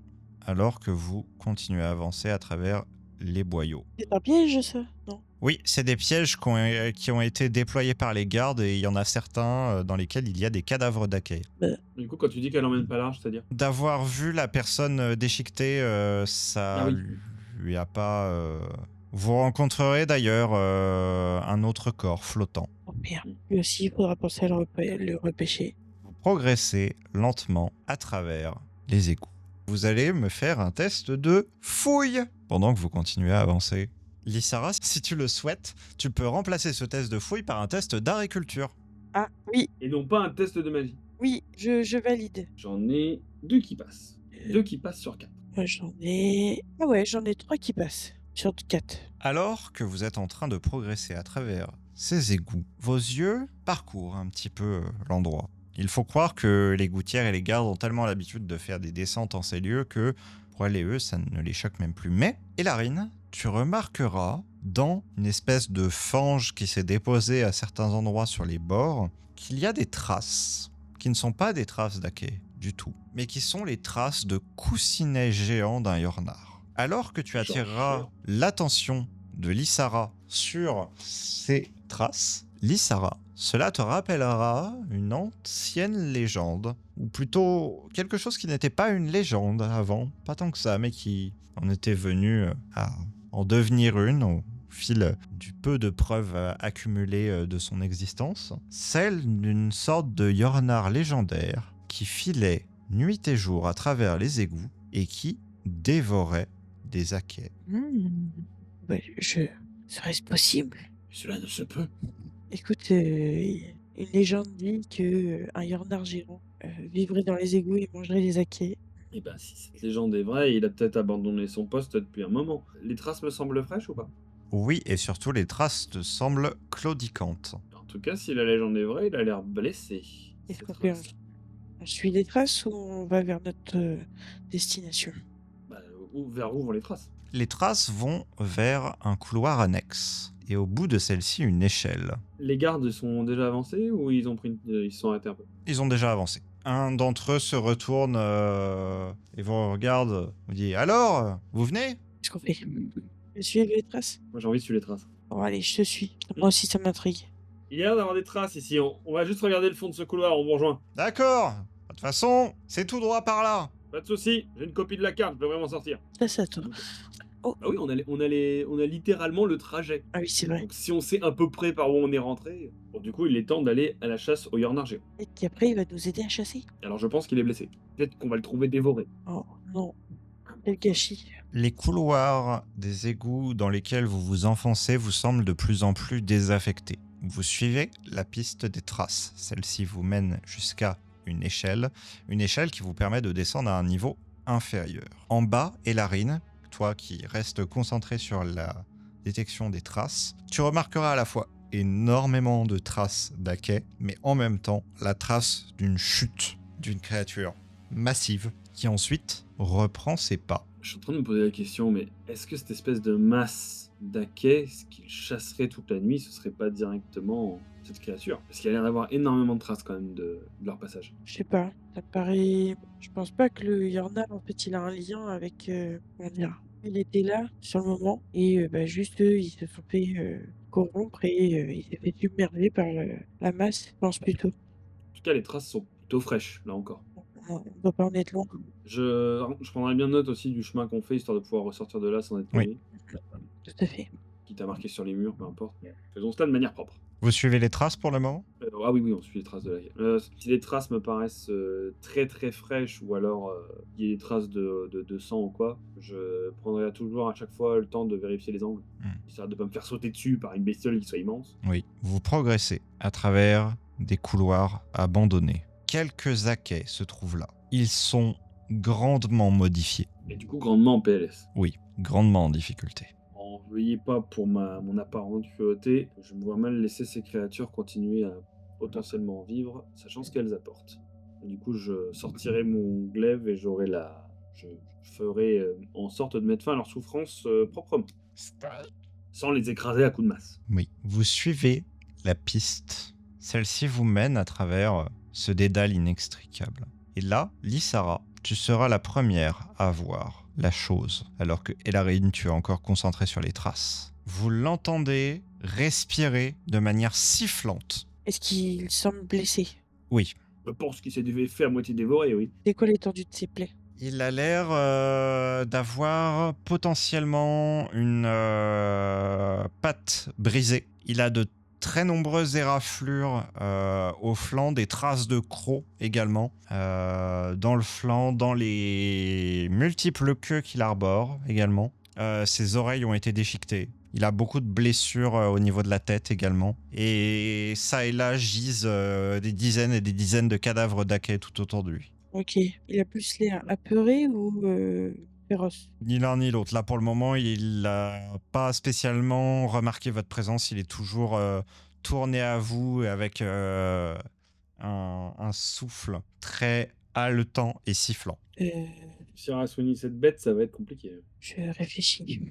alors que vous continuez à avancer à travers les boyaux. C'est un piège, ça? Non. Oui, c'est des pièges qui ont été déployés par les gardes et il y en a certains dans lesquels il y a des cadavres d'accueil. Du coup, quand tu dis qu'elle emmène pas large, c'est-à-dire? D'avoir vu la personne déchiquetée, ça Ah oui. lui a pas... Vous rencontrerez d'ailleurs un autre corps flottant. Oh merde. Lui aussi, il faudra penser à le repêcher. Vous progressez lentement à travers les égouts. Vous allez me faire un test de fouille pendant que vous continuez à avancer. Lissara, si tu le souhaites, tu peux remplacer ce test de fouille par un test d'agriculture. Ah, oui, Et non pas un test de magie. oui, je valide. J'en ai 2 qui passent. 2 qui passent sur 4. Moi, j'en ai... Ah ouais, j'en ai 3 qui passent. Sur 4. Alors que vous êtes en train de progresser à travers ces égouts, vos yeux parcourent un petit peu l'endroit. Il faut croire que les gouttières et les gardes ont tellement l'habitude de faire des descentes en ces lieux que pour elle et eux, ça ne les choque même plus. Mais, Elarine, tu remarqueras dans une espèce de fange qui s'est déposée à certains endroits sur les bords qu'il y a des traces qui ne sont pas des traces d'Ake du tout, mais qui sont les traces de coussinets géants d'un Yornar. Alors que tu attireras l'attention de Lissara sur ces traces, Lissara, cela te rappellera une ancienne légende, ou plutôt quelque chose qui n'était pas une légende avant, pas tant que ça, mais qui en était venu à en devenir une au fil du peu de preuves accumulées de son existence, celle d'une sorte de Yornar légendaire qui filait nuit et jour à travers les égouts et qui dévorait des Akais. Ouais, serait-ce possible? Cela ne se peut. Écoute, une légende dit que un Yornar géant vivrait dans les égouts et mangerait les Akais. Et ben si cette légende est vraie, il a peut-être abandonné son poste depuis un moment. Les traces me semblent fraîches ou pas? Oui, et surtout les traces te semblent claudicantes. En tout cas, si la légende est vraie, il a l'air blessé. Est-ce Ces qu'on fait traces. on suit les traces ou on va vers notre destination? Bah, vers où vont les traces? Les traces vont vers un couloir annexe, et au bout de celle-ci, une échelle. Les gardes sont déjà avancés ou ils se sont arrêtés un peu? Ils ont déjà avancé. Un d'entre eux se retourne et vous regarde, vous dit « Alors, vous venez ?» Qu'est-ce qu'on fait? Je suis les traces? Moi j'ai envie de suivre les traces. Bon, allez, je te suis. Moi aussi, ça m'intrigue. Il y a l'air d'avoir des traces ici. On va juste regarder le fond de ce couloir, on vous rejoint. D'accord. De toute façon, c'est tout droit par là. Pas de soucis, j'ai une copie de la carte, je devrais m'en sortir. Ça, ça, toi. Oh, Ah oui, on a littéralement le trajet. ah oui, c'est vrai. Donc si on sait à peu près par où on est rentré, bon, du coup il est temps d'aller à la chasse au Yornar géant. Et qu'après, il va nous aider à chasser. Alors je pense qu'il est blessé. Peut-être qu'on va le trouver dévoré. Oh, non. Quel gâchis. Les couloirs des égouts dans lesquels vous vous enfoncez vous semblent de plus en plus désaffectés. Vous suivez la piste des traces. Celle-ci vous mène jusqu'à une échelle qui vous permet de descendre à un niveau inférieur. En bas, Elarine, toi qui restes concentré sur la détection des traces, tu remarqueras à la fois énormément de traces d'Akais, mais en même temps la trace d'une chute d'une créature massive qui ensuite reprend ses pas Je suis en train de me poser la question, mais est-ce que cette espèce de masse d'Akais, ce qu'il chasserait toute la nuit, ce serait pas directement cette créature? Parce qu'il y a l'air d'avoir énormément de traces quand même de leur passage. Je sais pas, ça me paraît. Je pense pas que le Yarna, en fait, il a un lien avec. Comment dire? Il était là sur le moment et bah, juste ils se sont fait corrompre et il s'est fait submerger par la masse, je pense plutôt. En tout cas, les traces sont plutôt fraîches, là encore. On doit pas en être loin. Je prendrais bien note aussi du chemin qu'on fait, histoire de pouvoir ressortir de là sans être Oui. payé. Tout à fait. Quitte à marquer sur les murs, peu importe. Faisons cela de manière propre. Vous suivez les traces pour le moment? Ah oui, on suit les traces de la si les traces me paraissent très très fraîches ou alors il y a des traces de sang ou quoi, je prendrai toujours à chaque fois le temps de vérifier les angles, histoire de ne pas me faire sauter dessus par une bestiole qui soit immense. Oui. Vous progressez à travers des couloirs abandonnés. Quelques Akais se trouvent là. Ils sont grandement modifiés. Et du coup, grandement en PLS. Oui, grandement en difficulté. En veuillez pas pour mon apparente cruauté, je me vois mal laisser ces créatures continuer à potentiellement vivre, sachant ce qu'elles apportent. Et du coup, je sortirai mon glaive et je ferai en sorte de mettre fin à leur souffrance proprement, sans les écraser à coups de masse. Oui. Vous suivez la piste. Celle-ci vous mène à travers ce dédale inextricable. Et là, Lysara, tu seras la première à voir la chose, alors que Elarine, tu es encore concentré sur les traces. Vous l'entendez respirer de manière sifflante. Est-ce qu'il semble blessé? Oui. Je pense qu'il s'est fait à moitié dévorer, oui. C'est quoi l'étendue de ses plaies? Il a l'air d'avoir potentiellement une patte brisée. Il a de très nombreuses éraflures au flanc, des traces de crocs également, dans le flanc, dans les multiples queues qu'il arbore également. Ses oreilles ont été déchiquetées. Il a beaucoup de blessures au niveau de la tête également. Et ça et là gisent des dizaines et des dizaines de cadavres d'Akais tout autour de lui. Ok. Il a plus l'air apeuré ou féroce? Ni l'un ni l'autre. Là, pour le moment, il n'a pas spécialement remarqué votre présence. Il est toujours tourné à vous avec un souffle très haletant et sifflant. Si on a soigné cette bête, ça va être compliqué. Je réfléchis.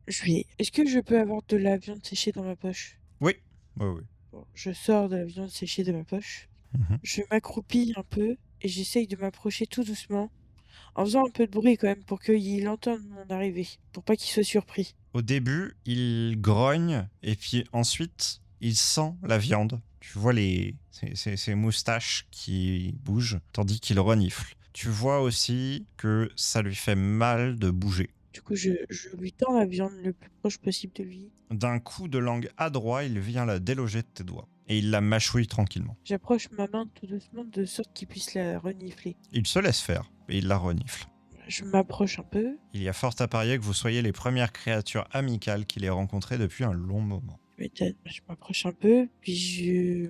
Est-ce que je peux avoir de la viande séchée dans ma poche? Oui, oui, oui. Bon, je sors de la viande séchée de ma poche. Mhm. Je m'accroupis un peu et j'essaye de m'approcher tout doucement, en faisant un peu de bruit quand même pour qu'il entende mon arrivée, pour pas qu'il soit surpris. Au début, il grogne et puis ensuite, il sent la viande. Tu vois ses moustaches qui bougent tandis qu'il renifle. Tu vois aussi que ça lui fait mal de bouger. Du coup, je lui tends la viande le plus proche possible de lui. D'un coup de langue adroit, il vient la déloger de tes doigts. Et il la mâchouille tranquillement. J'approche ma main tout doucement de sorte qu'il puisse la renifler. Il se laisse faire, et il la renifle. Je m'approche un peu. Il y a fort à parier que vous soyez les premières créatures amicales qu'il ait rencontrées depuis un long moment. Je m'approche un peu, puis je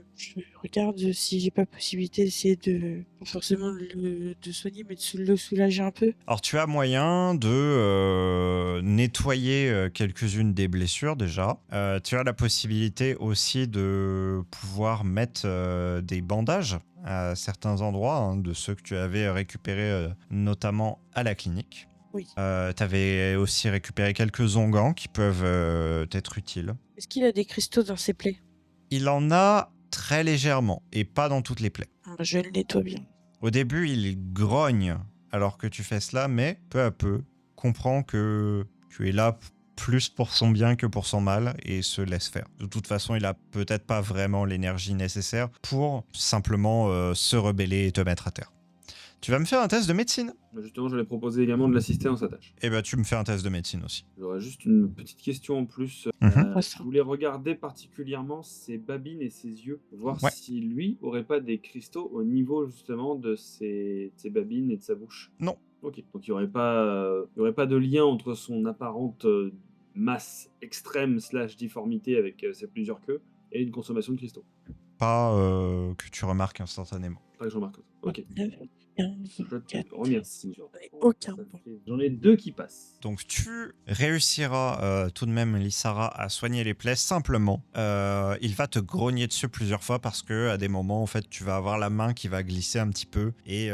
regarde si j'ai pas possibilité d'essayer pas forcément de soigner, mais de le soulager un peu. Alors tu as moyen de nettoyer quelques-unes des blessures déjà. Tu as la possibilité aussi de pouvoir mettre des bandages à certains endroits, hein, de ceux que tu avais récupérés notamment à la clinique. Oui. Tu avais aussi récupéré quelques onguents qui peuvent être utiles. Est-ce qu'il a des cristaux dans ses plaies? Il en a très légèrement et pas dans toutes les plaies. Je le nettoie bien. Au début, il grogne alors que tu fais cela, mais peu à peu, comprend que tu es là plus pour son bien que pour son mal et se laisse faire. De toute façon, il a peut-être pas vraiment l'énergie nécessaire pour simplement se rebeller et te mettre à terre. Tu vas me faire un test de médecine. Justement, je vais proposer également de l'assister dans sa tâche. Eh ben, tu me fais un test de médecine aussi. J'aurais juste une petite question en plus. Je voulais regarder particulièrement ses babines et ses yeux, voir Ouais. si lui aurait pas des cristaux au niveau justement de ses babines et de sa bouche. Non. Ok. Donc il y aurait pas de lien entre son apparente masse extrême / difformité avec ses plusieurs queues et une consommation de cristaux. Pas que tu remarques instantanément. Pas que je remarque. Ok. 9, 15, Je te 4. remercie. Aucun point. J'en ai 2 qui passent. Donc tu réussiras tout de même, Lissara, à soigner les plaies. Simplement, il va te grogner dessus plusieurs fois parce que à des moments, en fait, tu vas avoir la main qui va glisser un petit peu et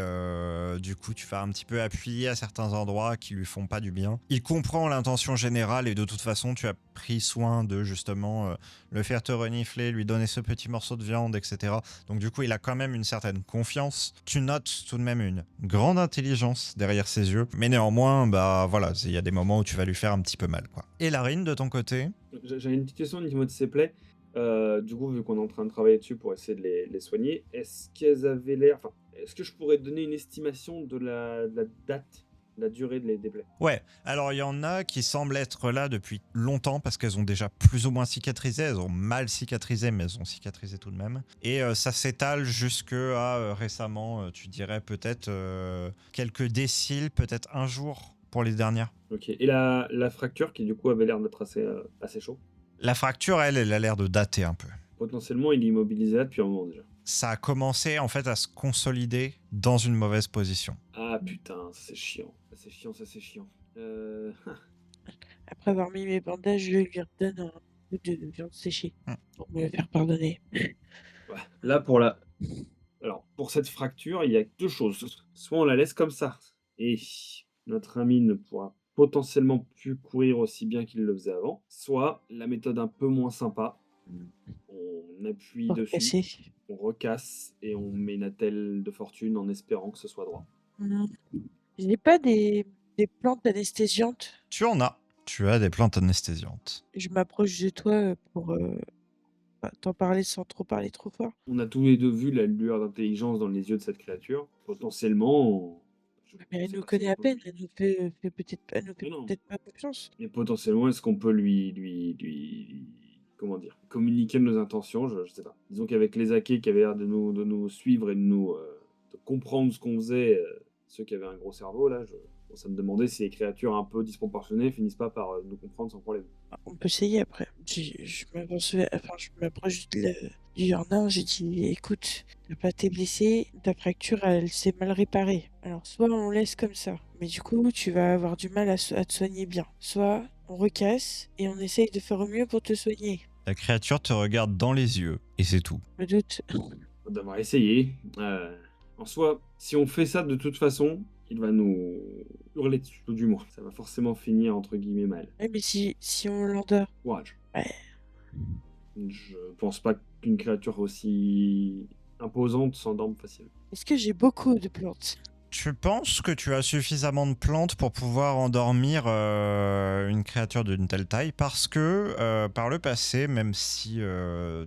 du coup, tu vas un petit peu appuyer à certains endroits qui lui font pas du bien. Il comprend l'intention générale et de toute façon, tu as pris soin de justement le faire te renifler, lui donner ce petit morceau de viande, etc. Donc du coup, il a quand même une certaine confiance. Tu notes tout de même une grande intelligence derrière ses yeux, mais néanmoins, bah voilà, il y a des moments où tu vas lui faire un petit peu mal, quoi. Et Larine, de ton côté? J'avais une petite question au niveau de ces plaies. Du coup, vu qu'on est en train de travailler dessus pour essayer de les soigner, est-ce qu'elles avaient l'air... Enfin, est-ce que je pourrais te donner une estimation de la date, la durée des plaies? Ouais, alors il y en a qui semblent être là depuis longtemps parce qu'elles ont déjà plus ou moins cicatrisé, elles ont mal cicatrisé, mais elles ont cicatrisé tout de même. Et ça s'étale jusque à récemment, tu dirais peut-être quelques déciles, peut-être un jour pour les dernières. Ok. Et la fracture, qui du coup avait l'air d'être assez chaud. La fracture, elle a l'air de dater un peu. Potentiellement, il est immobilisé là depuis un moment déjà. Ça a commencé en fait à se consolider dans une mauvaise position. Ah putain, ça c'est chiant. Ça c'est chiant. Après avoir mis mes bandages, je lui redonne un peu de viande séchée pour me le faire pardonner. Ouais. Là, Alors, pour cette fracture, il y a 2 choses. Soit on la laisse comme ça, et notre ami ne pourra potentiellement plus courir aussi bien qu'il le faisait avant. Soit la méthode un peu moins sympa, on appuie Pour dessus, casser. on recasse et on met une attelle de fortune en espérant que ce soit droit. J'ai pas des plantes anesthésiantes. Tu en as. Tu as des plantes anesthésiantes. Je m'approche de toi pour t'en parler sans trop parler trop fort. On a tous les deux vu la lueur d'intelligence dans les yeux de cette créature. Potentiellement, Mais elle sais nous pas si connaît on à peut peine, elle nous fait peut-être elle nous fait Mais non. peut-être pas confiance. Mais potentiellement, est-ce qu'on peut comment dire, communiquer nos intentions? Je sais pas. Disons qu'avec les Akés qui avaient l'air de nous suivre et de comprendre ce qu'on faisait, ceux qui avaient un gros cerveau, là, ça me demandait si les créatures un peu disproportionnées finissent pas par nous comprendre sans problème. On peut essayer après. Je m'approche du jardin, je dis écoute, t'as pas été blessé, ta fracture elle s'est mal réparée. Alors soit on laisse comme ça, mais du coup tu vas avoir du mal à te soigner bien. Soit on recasse et on essaye de faire au mieux pour te soigner. La créature te regarde dans les yeux et c'est tout. Je me doute. D'avoir essayé. En soi, si on fait ça de toute façon, il va nous hurler dessus, tout du moins. Ça va forcément finir entre guillemets mal. Ouais, mais si on l'endort. Courage. Ouais. Je pense pas qu'une créature aussi imposante s'endorme facilement. Est-ce que j'ai beaucoup de plantes? Tu penses que tu as suffisamment de plantes pour pouvoir endormir une créature d'une telle taille parce que par le passé, même si ce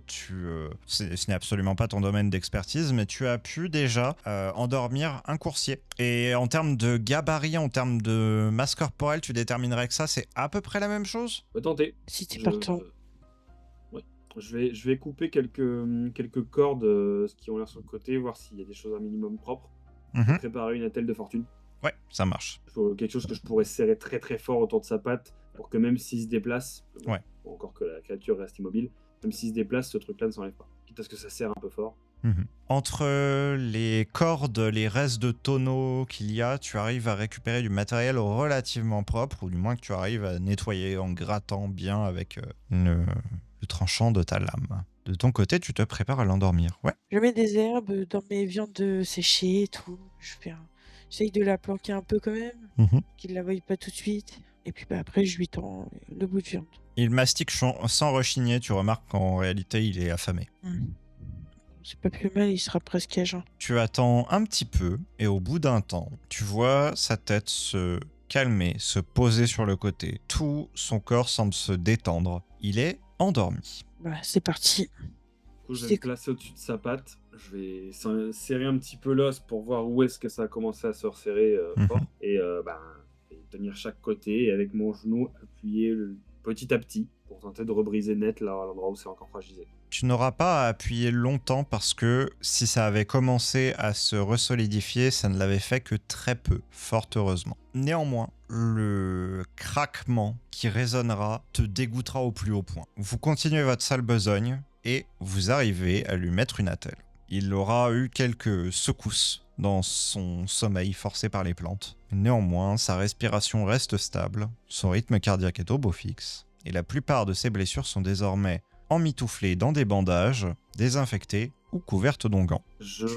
n'est absolument pas ton domaine d'expertise, mais tu as pu déjà endormir un coursier. Et en termes de gabarit, en termes de masse corporelle, tu déterminerais que ça, c'est à peu près la même chose? On va tenter. Si t'es partant. Ouais. Je vais couper quelques cordes qui ont l'air sur le côté, voir s'il y a des choses un minimum propres. Préparer une attelle de fortune. Ouais, ça marche. Il faut quelque chose que je pourrais serrer très très fort autour de sa patte pour que même s'il se déplace, Ouais. encore que la créature reste immobile, même s'il se déplace, ce truc-là ne s'enlève pas. Quitte à ce que ça serre un peu fort. Entre les cordes, les restes de tonneaux qu'il y a, tu arrives à récupérer du matériel relativement propre, ou du moins que tu arrives à nettoyer en grattant bien avec le tranchant de ta lame. De ton côté, tu te prépares à l'endormir. Ouais. Je mets des herbes dans mes viandes séchées et tout. J'essaye de la planquer un peu quand même, qu'il la voie pas tout de suite. Et puis après, je lui tends le bout de viande. Il mastique sans rechigner, tu remarques qu'en réalité, il est affamé. C'est pas plus mal, il sera presque à jeun. Tu attends un petit peu, et au bout d'un temps, tu vois sa tête se calmer, se poser sur le côté. Tout son corps semble se détendre. Il est endormi. Voilà, c'est parti. Du coup, je vais me placer au-dessus de sa patte. Je vais serrer un petit peu l'os pour voir où est-ce que ça a commencé à se resserrer fort. Et tenir chaque côté et avec mon genou appuyer petit à petit pour tenter de rebriser net là à l'endroit où c'est encore fragilisé. Tu n'auras pas à appuyer longtemps parce que si ça avait commencé à se resolidifier, ça ne l'avait fait que très peu, fort heureusement. Néanmoins, le craquement qui résonnera te dégoûtera au plus haut point. Vous continuez votre sale besogne et vous arrivez à lui mettre une attelle. il aura eu quelques secousses dans son sommeil forcé par les plantes. Néanmoins, sa respiration reste stable, son rythme cardiaque est au beau fixe, et la plupart de ses blessures sont désormais emmitouflées dans des bandages, désinfectées ou couvertes d'onguents. Je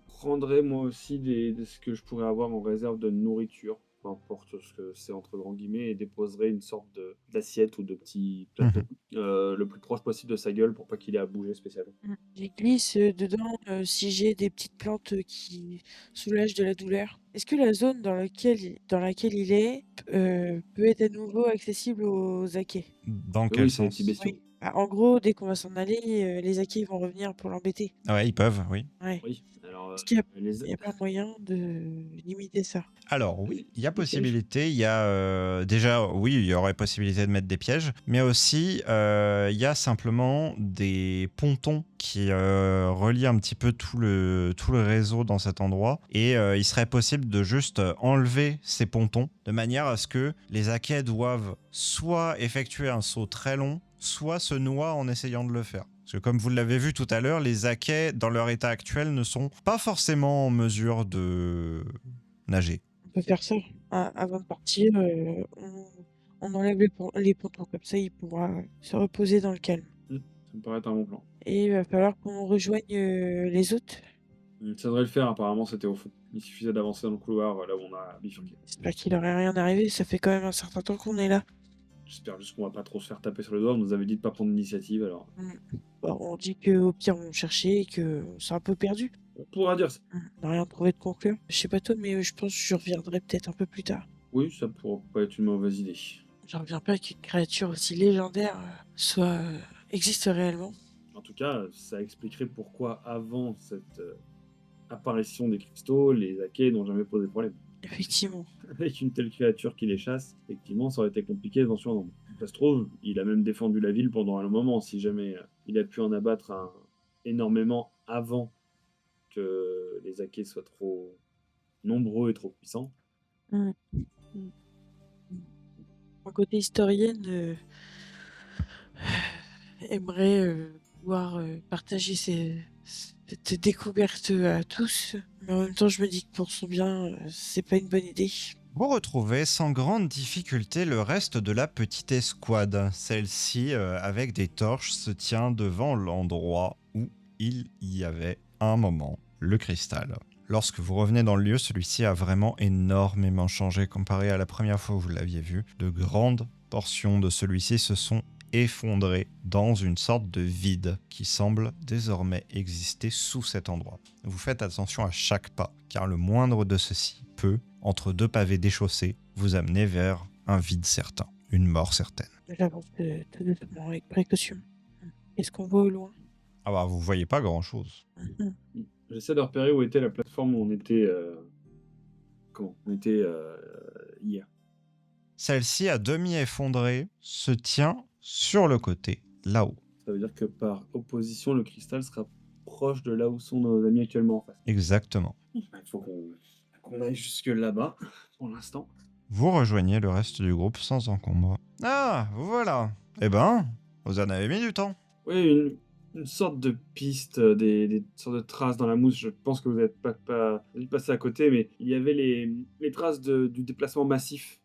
prendrais moi aussi ce que je pourrais avoir en réserve de nourriture, peu importe ce que c'est entre grands guillemets, et déposerais une sorte d'assiette ou de petit plateau le plus proche possible de sa gueule pour pas qu'il ait à bouger spécialement. J'y glisse dedans si j'ai des petites plantes qui soulagent de la douleur. Est-ce que la zone dans laquelle il est peut être à nouveau accessible aux Akais? Dans quel Oui, c'est les sens? petits bestiaux. Oui. Bah, en gros, dès qu'on va s'en aller, les Akais vont revenir pour l'embêter. Ouais, ils peuvent, oui. Ouais. Oui, alors Est-ce qu'il les... y a pas moyen de limiter ça? Alors oui, il y a Des pièges. possibilité, il y a déjà, oui, il y aurait possibilité de mettre des pièges, mais aussi il y a simplement des pontons qui relient un petit peu tout le réseau dans cet endroit, et il serait possible de juste enlever ces pontons, de manière à ce que les Akais doivent soit effectuer un saut très long, soit se noient en essayant de le faire. Parce que comme vous l'avez vu tout à l'heure, les Akais, dans leur état actuel, ne sont pas forcément en mesure de nager. On peut faire ça. Avant de partir, on enlève les pontons. Comme ça, il pourra se reposer dans le calme. Ça me paraît être un bon plan. Et il va falloir qu'on rejoigne les autres. Ça devrait le faire, apparemment c'était au fond. Il suffisait d'avancer dans le couloir là où on a bifurqué. J'espère qu'il aurait rien arrivé. Ça fait quand même un certain temps qu'on est là. J'espère juste qu'on va pas trop se faire taper sur le doigt. On nous avait dit de pas prendre d'initiative, alors Bon, on dit qu'au pire, on cherchait et qu'on s'est un peu perdu. on pourra dire ça. On n'a rien trouvé de concluant. Je sais pas toi, mais je pense que je reviendrai peut-être un peu plus tard. Oui, ça pourrait pas être une mauvaise idée. Je reviens pas qu'une créature aussi légendaire existe réellement. En tout cas, ça expliquerait pourquoi avant cette apparition des cristaux, les Akais n'ont jamais posé problème. Effectivement. Avec une telle créature qui les chasse, effectivement, ça aurait été compliqué de s'en surnombre. Ça se trouve, il a même défendu la ville pendant un moment, si jamais il a pu en abattre énormément avant que les Akais soient trop nombreux et trop puissants. Mon côté historienne aimerait pouvoir partager cette découverte à tous, mais en même temps je me dis que pour son bien, c'est pas une bonne idée. Vous retrouvez sans grande difficulté le reste de la petite escouade. Celle-ci, avec des torches, se tient devant l'endroit où il y avait un moment le cristal. Lorsque vous revenez dans le lieu, celui-ci a vraiment énormément changé comparé à la première fois où vous l'aviez vu. De grandes portions de celui-ci se sont effondrées dans une sorte de vide qui semble désormais exister sous cet endroit. Vous faites attention à chaque pas, car le moindre de ceux-ci peut, entre deux pavés déchaussés, vous amener vers un vide certain, une mort certaine. J'avance tout doucement, avec précaution. Est-ce qu'on voit au loin? Ah bah vous voyez pas grand-chose. J'essaie de repérer où était la plateforme où on était... hier. Celle-ci, à demi effondrée, se tient sur le côté, là-haut. Ça veut dire que par opposition, le cristal sera proche de là où sont nos amis actuellement en face. Exactement. Il faut qu'on aille jusque là-bas, pour l'instant. Vous rejoignez le reste du groupe sans encombre. Ah, vous voilà. Eh ben, vous en avez mis du temps. Oui, une sorte de piste, des sortes de traces dans la mousse. Je pense que vous n'êtes pas passé à côté, mais il y avait les traces du déplacement massif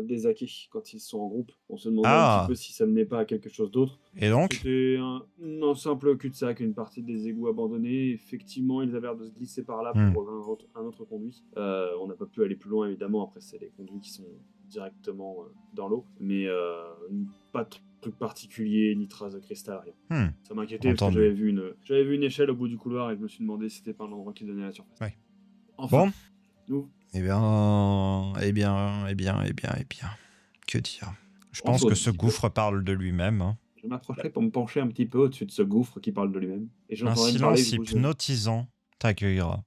des Akais quand ils sont en groupe. On se demandait un petit peu si ça menait pas à quelque chose d'autre. Et donc, C'était un simple cul-de-sac, une partie des égouts abandonnés. Effectivement, ils avaient l'air de se glisser par là pour rejoindre un autre conduit. On n'a pas pu aller plus loin, évidemment. Après, c'est les conduits qui sont directement dans l'eau. Mais pas de truc particulier, ni trace de cristal, rien. Ça m'inquiétait parce que j'avais vu une échelle au bout du couloir et je me suis demandé si c'était pas un endroit qui donnait à la surface. Ouais. Enfin, bon. Nous. Eh bien. Que dire? Je pense que ce gouffre parle de lui-même. Hein. Je m'approcherai pour me pencher un petit peu au-dessus de ce gouffre qui parle de lui-même. Et un silence hypnotisant t'accueillera.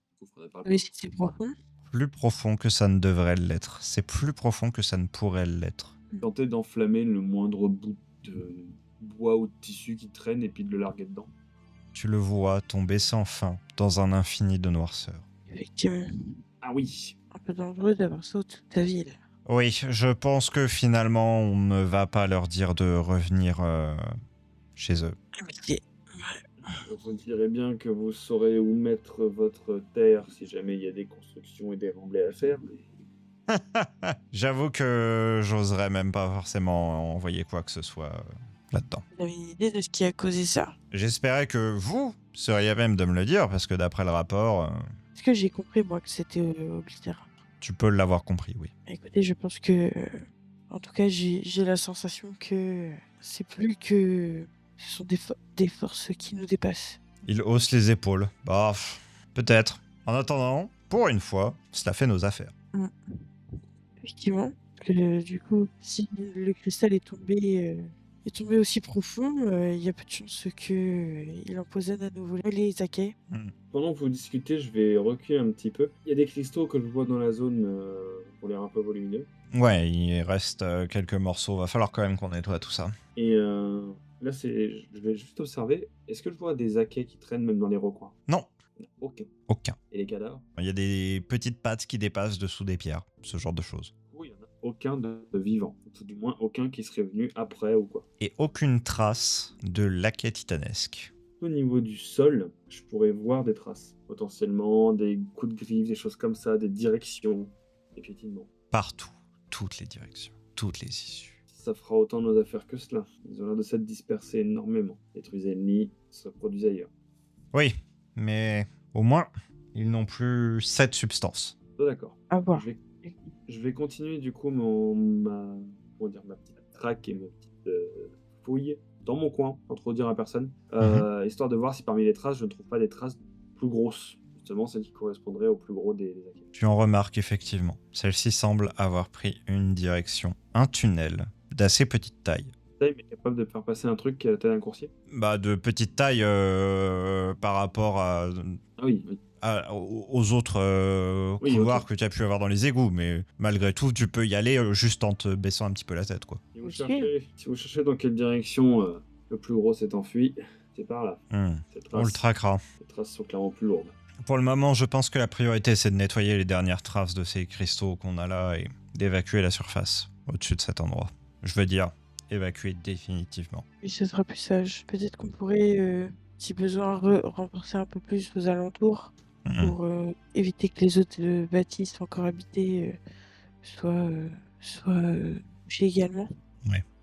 Mais si c'est profond. Plus profond que ça ne devrait l'être. C'est plus profond que ça ne pourrait l'être. Tenter d'enflammer le moindre bout de bois ou de tissu qui traîne et puis de le larguer dedans. Tu le vois tomber sans fin dans un infini de noirceur. Effectivement. Ah oui. Un peu dangereux d'avoir ça toute ta vie, là. Oui, je pense que finalement, on ne va pas leur dire de revenir chez eux. Vous direz bien que vous saurez où mettre votre terre si jamais il y a des constructions et des remblais à faire. J'avoue que j'oserais même pas forcément envoyer quoi que ce soit là-dedans. Vous avez une idée de ce qui a causé ça? J'espérais que vous seriez à même de me le dire, parce que d'après le rapport, Est-ce que j'ai compris, moi, que c'était oblitérateur? tu peux l'avoir compris, oui. Écoutez, je pense que... en tout cas, j'ai la sensation que c'est plus que... Ce sont des forces qui nous dépassent. Il hausse les épaules. Bah, peut-être. En attendant, pour une fois, cela fait nos affaires. Effectivement. Que, du coup, si le cristal est tombé aussi profond, il y a peu de chances qu'il empoisonne à nouveau les Akais. Pendant que vous discutez, je vais reculer un petit peu. Il y a des cristaux que je vois dans la zone pour l'air un peu volumineux. Ouais, il reste quelques morceaux. Va falloir quand même qu'on nettoie tout ça. Et là, je vais juste observer. Est-ce que je vois des Akais qui traînent même dans les recoins? Non, Ok. aucun. Et les cadavres? Il y a des petites pattes qui dépassent dessous des pierres. Ce genre de choses. Oui, il y en a. Aucun de vivant. Ou tout du moins, aucun qui serait venu après ou quoi. Et aucune trace de laquais titanesque. Au niveau du sol, je pourrais voir des traces. Potentiellement des coups de griffe, des choses comme ça, des directions. Effectivement. Partout. Toutes les directions. Toutes les issues. Ça fera autant nos affaires que cela. Ils ont l'air de s'être dispersés énormément. Détruisez le nid, se reproduisent ailleurs. Oui, mais au moins, ils n'ont plus cette substance. D'accord. À voir. Je vais continuer du coup ma petite traque et ma petite fouille dans mon coin, sans trop dire à personne, histoire de voir si parmi les traces, je ne trouve pas des traces plus grosses. Justement, celles qui correspondraient au plus gros des Akais. Tu en remarques effectivement. Celle-ci semble avoir pris une direction, un tunnel d'assez petite taille. Taille, mais capable de faire passer un truc qui a la taille d'un coursier? Bah, de petite taille par rapport Ah oui, oui. aux autres Oui, couloirs ok. que tu as pu avoir dans les égouts, mais malgré tout, tu peux y aller juste en te baissant un petit peu la tête, quoi. Si Ok. vous cherchez dans quelle direction le plus gros s'est enfui, c'est par là. On le traquera. Les traces sont clairement plus lourdes. Pour le moment, je pense que la priorité, c'est de nettoyer les dernières traces de ces cristaux qu'on a là et d'évacuer la surface au-dessus de cet endroit. Je veux dire, évacuer définitivement. Oui, ce sera plus sage. Peut-être qu'on pourrait, si besoin, renforcer un peu plus aux alentours pour éviter que les autres bâtisses encore habitées soient touchées également.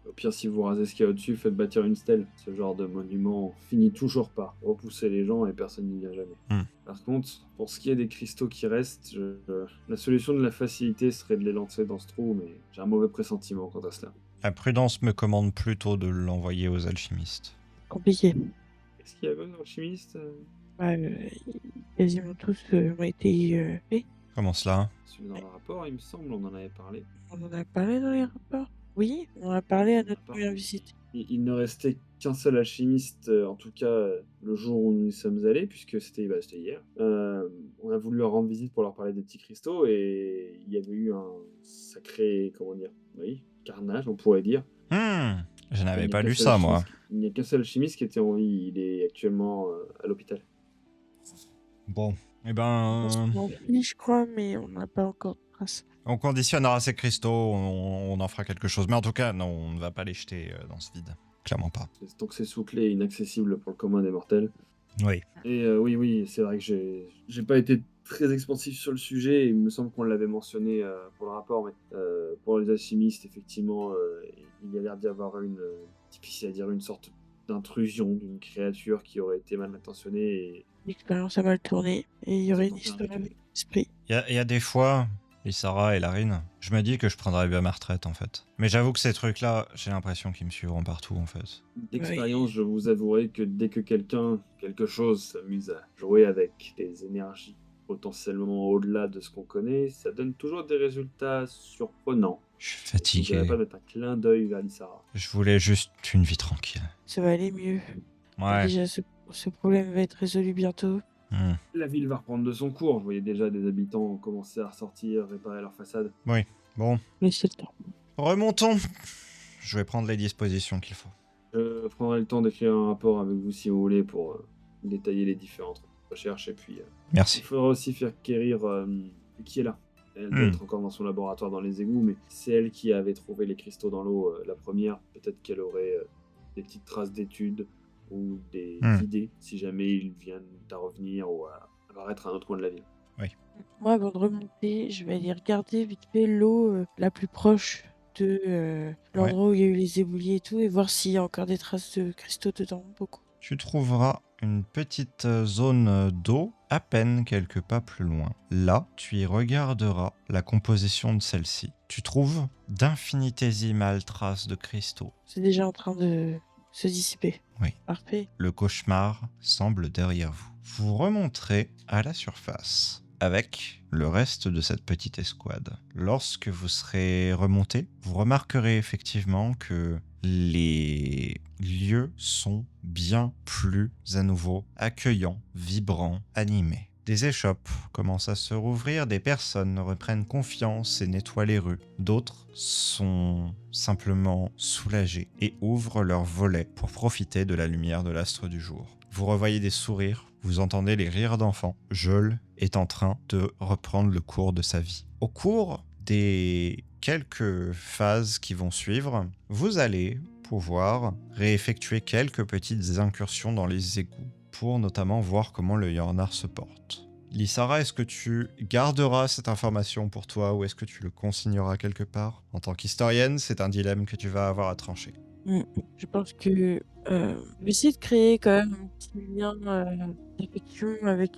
Au pire, si vous rasez ce qu'il y a au-dessus, faites bâtir une stèle. Ce genre de monument finit toujours par repousser les gens et personne n'y vient jamais. Par contre, pour ce qui est des cristaux qui restent, la solution de la facilité serait de les lancer dans ce trou, mais j'ai un mauvais pressentiment quant à cela. La prudence me commande plutôt de l'envoyer aux alchimistes. Compliqué. Est-ce qu'il y avait un alchimiste Bah, quasiment tous ont été faits. Comment cela? Celui dans le rapport, il me semble, on en avait parlé. On en a parlé dans les rapports. Oui, on en a parlé à notre Rapport. première visite. Il ne restait qu'un seul alchimiste, en tout cas le jour où nous y sommes allés, puisque c'était hier. On a voulu leur rendre visite pour leur parler des petits cristaux, et il y avait eu un sacré, carnage, on pourrait dire. Je n'avais Il n'y a pas qu'un lu seul ça, moi. Il n'y a qu'un seul alchimiste qui était en vie, il est actuellement à l'hôpital. Bon, eh ben, Oui, je crois, mais on n'a pas encore de traces. on conditionnera ces cristaux, on en fera quelque chose. Mais en tout cas, non, on ne va pas les jeter dans ce vide. Clairement pas. Donc c'est sous clé, inaccessible pour le commun des mortels. Oui. Et oui, c'est vrai que j'ai pas été très expansif sur le sujet. Il me semble qu'on l'avait mentionné pour le rapport, mais pour les alchimistes, effectivement, il y a l'air d'y avoir difficile à dire, une sorte d'intrusion d'une créature qui aurait été mal intentionnée. Et L'expérience a mal tourné et il y aurait une histoire avec l'esprit. Il y a des fois, Lysara et Larine, je me dis que je prendrais bien ma retraite, en fait. Mais j'avoue que ces trucs-là, j'ai l'impression qu'ils me suivront partout, en fait. d'expérience, je vous avouerai que dès que quelque chose s'amuse à jouer avec des énergies potentiellement au-delà de ce qu'on connaît, ça donne toujours des résultats surprenants. Je suis Je fatigué. ne pas mettre un clin d'œil vers Lysara. Je voulais juste une vie tranquille. Ça va aller mieux. Ouais. Déjà, ce problème va être résolu bientôt. La ville va reprendre de son cours. Je voyais déjà des habitants commencer à ressortir, réparer leur façade. Oui, bon. Laissez le temps. Remontons. Je vais prendre les dispositions qu'il faut. Je prendrai le temps d'écrire un rapport avec vous si vous voulez pour détailler les différentes recherches. Et puis, Merci. il faudra aussi faire quérir qui est là. Elle doit être encore dans son laboratoire dans les égouts, mais c'est elle qui avait trouvé les cristaux dans l'eau la première. Peut-être qu'elle aurait des petites traces d'études ou des Hmm, idées si jamais ils viennent à revenir ou à apparaître à un autre coin de la ville. oui. Moi, avant de remonter, je vais aller regarder vite fait l'eau la plus proche de Ouais. l'endroit où il y a eu les éboulis et tout, et voir s'il y a encore des traces de cristaux dedans. Beaucoup. Tu trouveras une petite zone d'eau à peine quelques pas plus loin. Là, tu y regarderas la composition de celle-ci. Tu trouves d'infinitésimales traces de cristaux. C'est déjà en train de se dissiper. Oui. Parfait. Le cauchemar semble derrière vous. Vous remonterez à la surface avec le reste de cette petite escouade. Lorsque vous serez remonté, vous remarquerez effectivement que les lieux sont bien plus à nouveau accueillants, vibrants, animés. Des échoppes commencent à se rouvrir, des personnes reprennent confiance et nettoient les rues. D'autres sont simplement soulagées et ouvrent leurs volets pour profiter de la lumière de l'astre du jour. Vous revoyez des sourires, vous entendez les rires d'enfants. Joel est en train de reprendre le cours de sa vie. Au cours des quelques phases qui vont suivre, vous allez pouvoir réeffectuer quelques petites incursions dans les égouts pour notamment voir comment le Yornar se porte. Lissara, est-ce que tu garderas cette information pour toi ou est-ce que tu le consigneras quelque part? En tant qu'historienne, c'est un dilemme que tu vas avoir à trancher. Je pense que je vais essayer de créer quand même un petit lien d'affection avec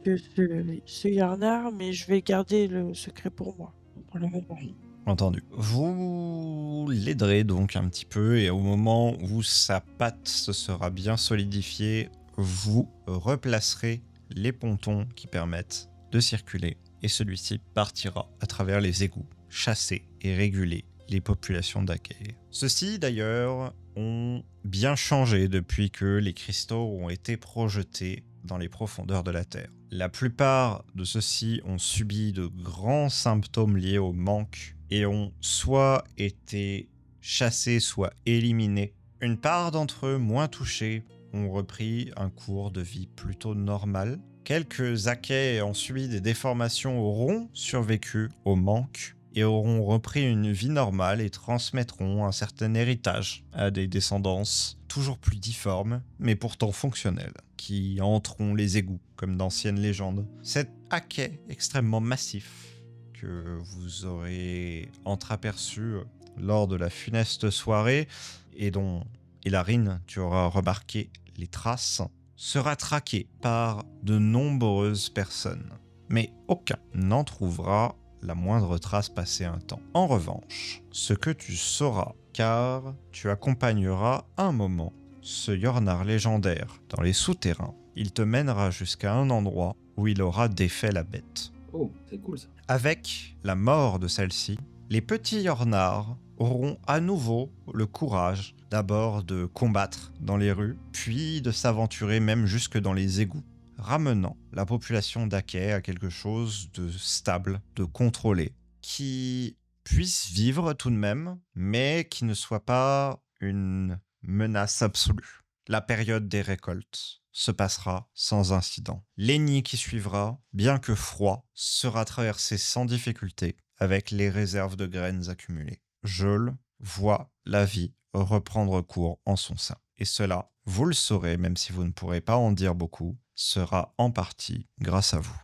ce Yarnar, mais je vais garder le secret pour moi. Pour le moment. Entendu. Vous l'aiderez donc un petit peu et au moment où sa patte se sera bien solidifiée, vous replacerez les pontons qui permettent de circuler et celui-ci partira à travers les égouts, chasser et réguler les populations d'accueil. Ceux-ci d'ailleurs ont bien changé depuis que les cristaux ont été projetés dans les profondeurs de la Terre. La plupart de ceux-ci ont subi de grands symptômes liés au manque et ont soit été chassés, soit éliminés. Une part d'entre eux, moins touchés, ont repris un cours de vie plutôt normal. Quelques Akais ayant subi des déformations auront survécu au manque et auront repris une vie normale et transmettront un certain héritage à des descendances toujours plus difformes, mais pourtant fonctionnelles, qui hanteront les égouts, comme d'anciennes légendes. Cet Akai extrêmement massif que vous aurez entreaperçu lors de la funeste soirée et dont, Elarine, tu auras remarqué les traces, sera traqué par de nombreuses personnes. Mais aucun n'en trouvera la moindre trace passé un temps. En revanche, ce que tu sauras, car tu accompagneras un moment ce Yornar légendaire dans les souterrains, il te mènera jusqu'à un endroit où il aura défait la bête. Oh, c'est cool ça. Avec la mort de celle-ci, les petits Yornars auront à nouveau le courage d'abord de combattre dans les rues, puis de s'aventurer même jusque dans les égouts, ramenant la population d'Akay à quelque chose de stable, de contrôlé, qui puisse vivre tout de même, mais qui ne soit pas une menace absolue. La période des récoltes se passera sans incident. L'ennemi qui suivra, bien que froid, sera traversé sans difficulté avec les réserves de graines accumulées. Joel voit la vie reprendre cours en son sein. Et cela, vous le saurez, même si vous ne pourrez pas en dire beaucoup, sera en partie grâce à vous.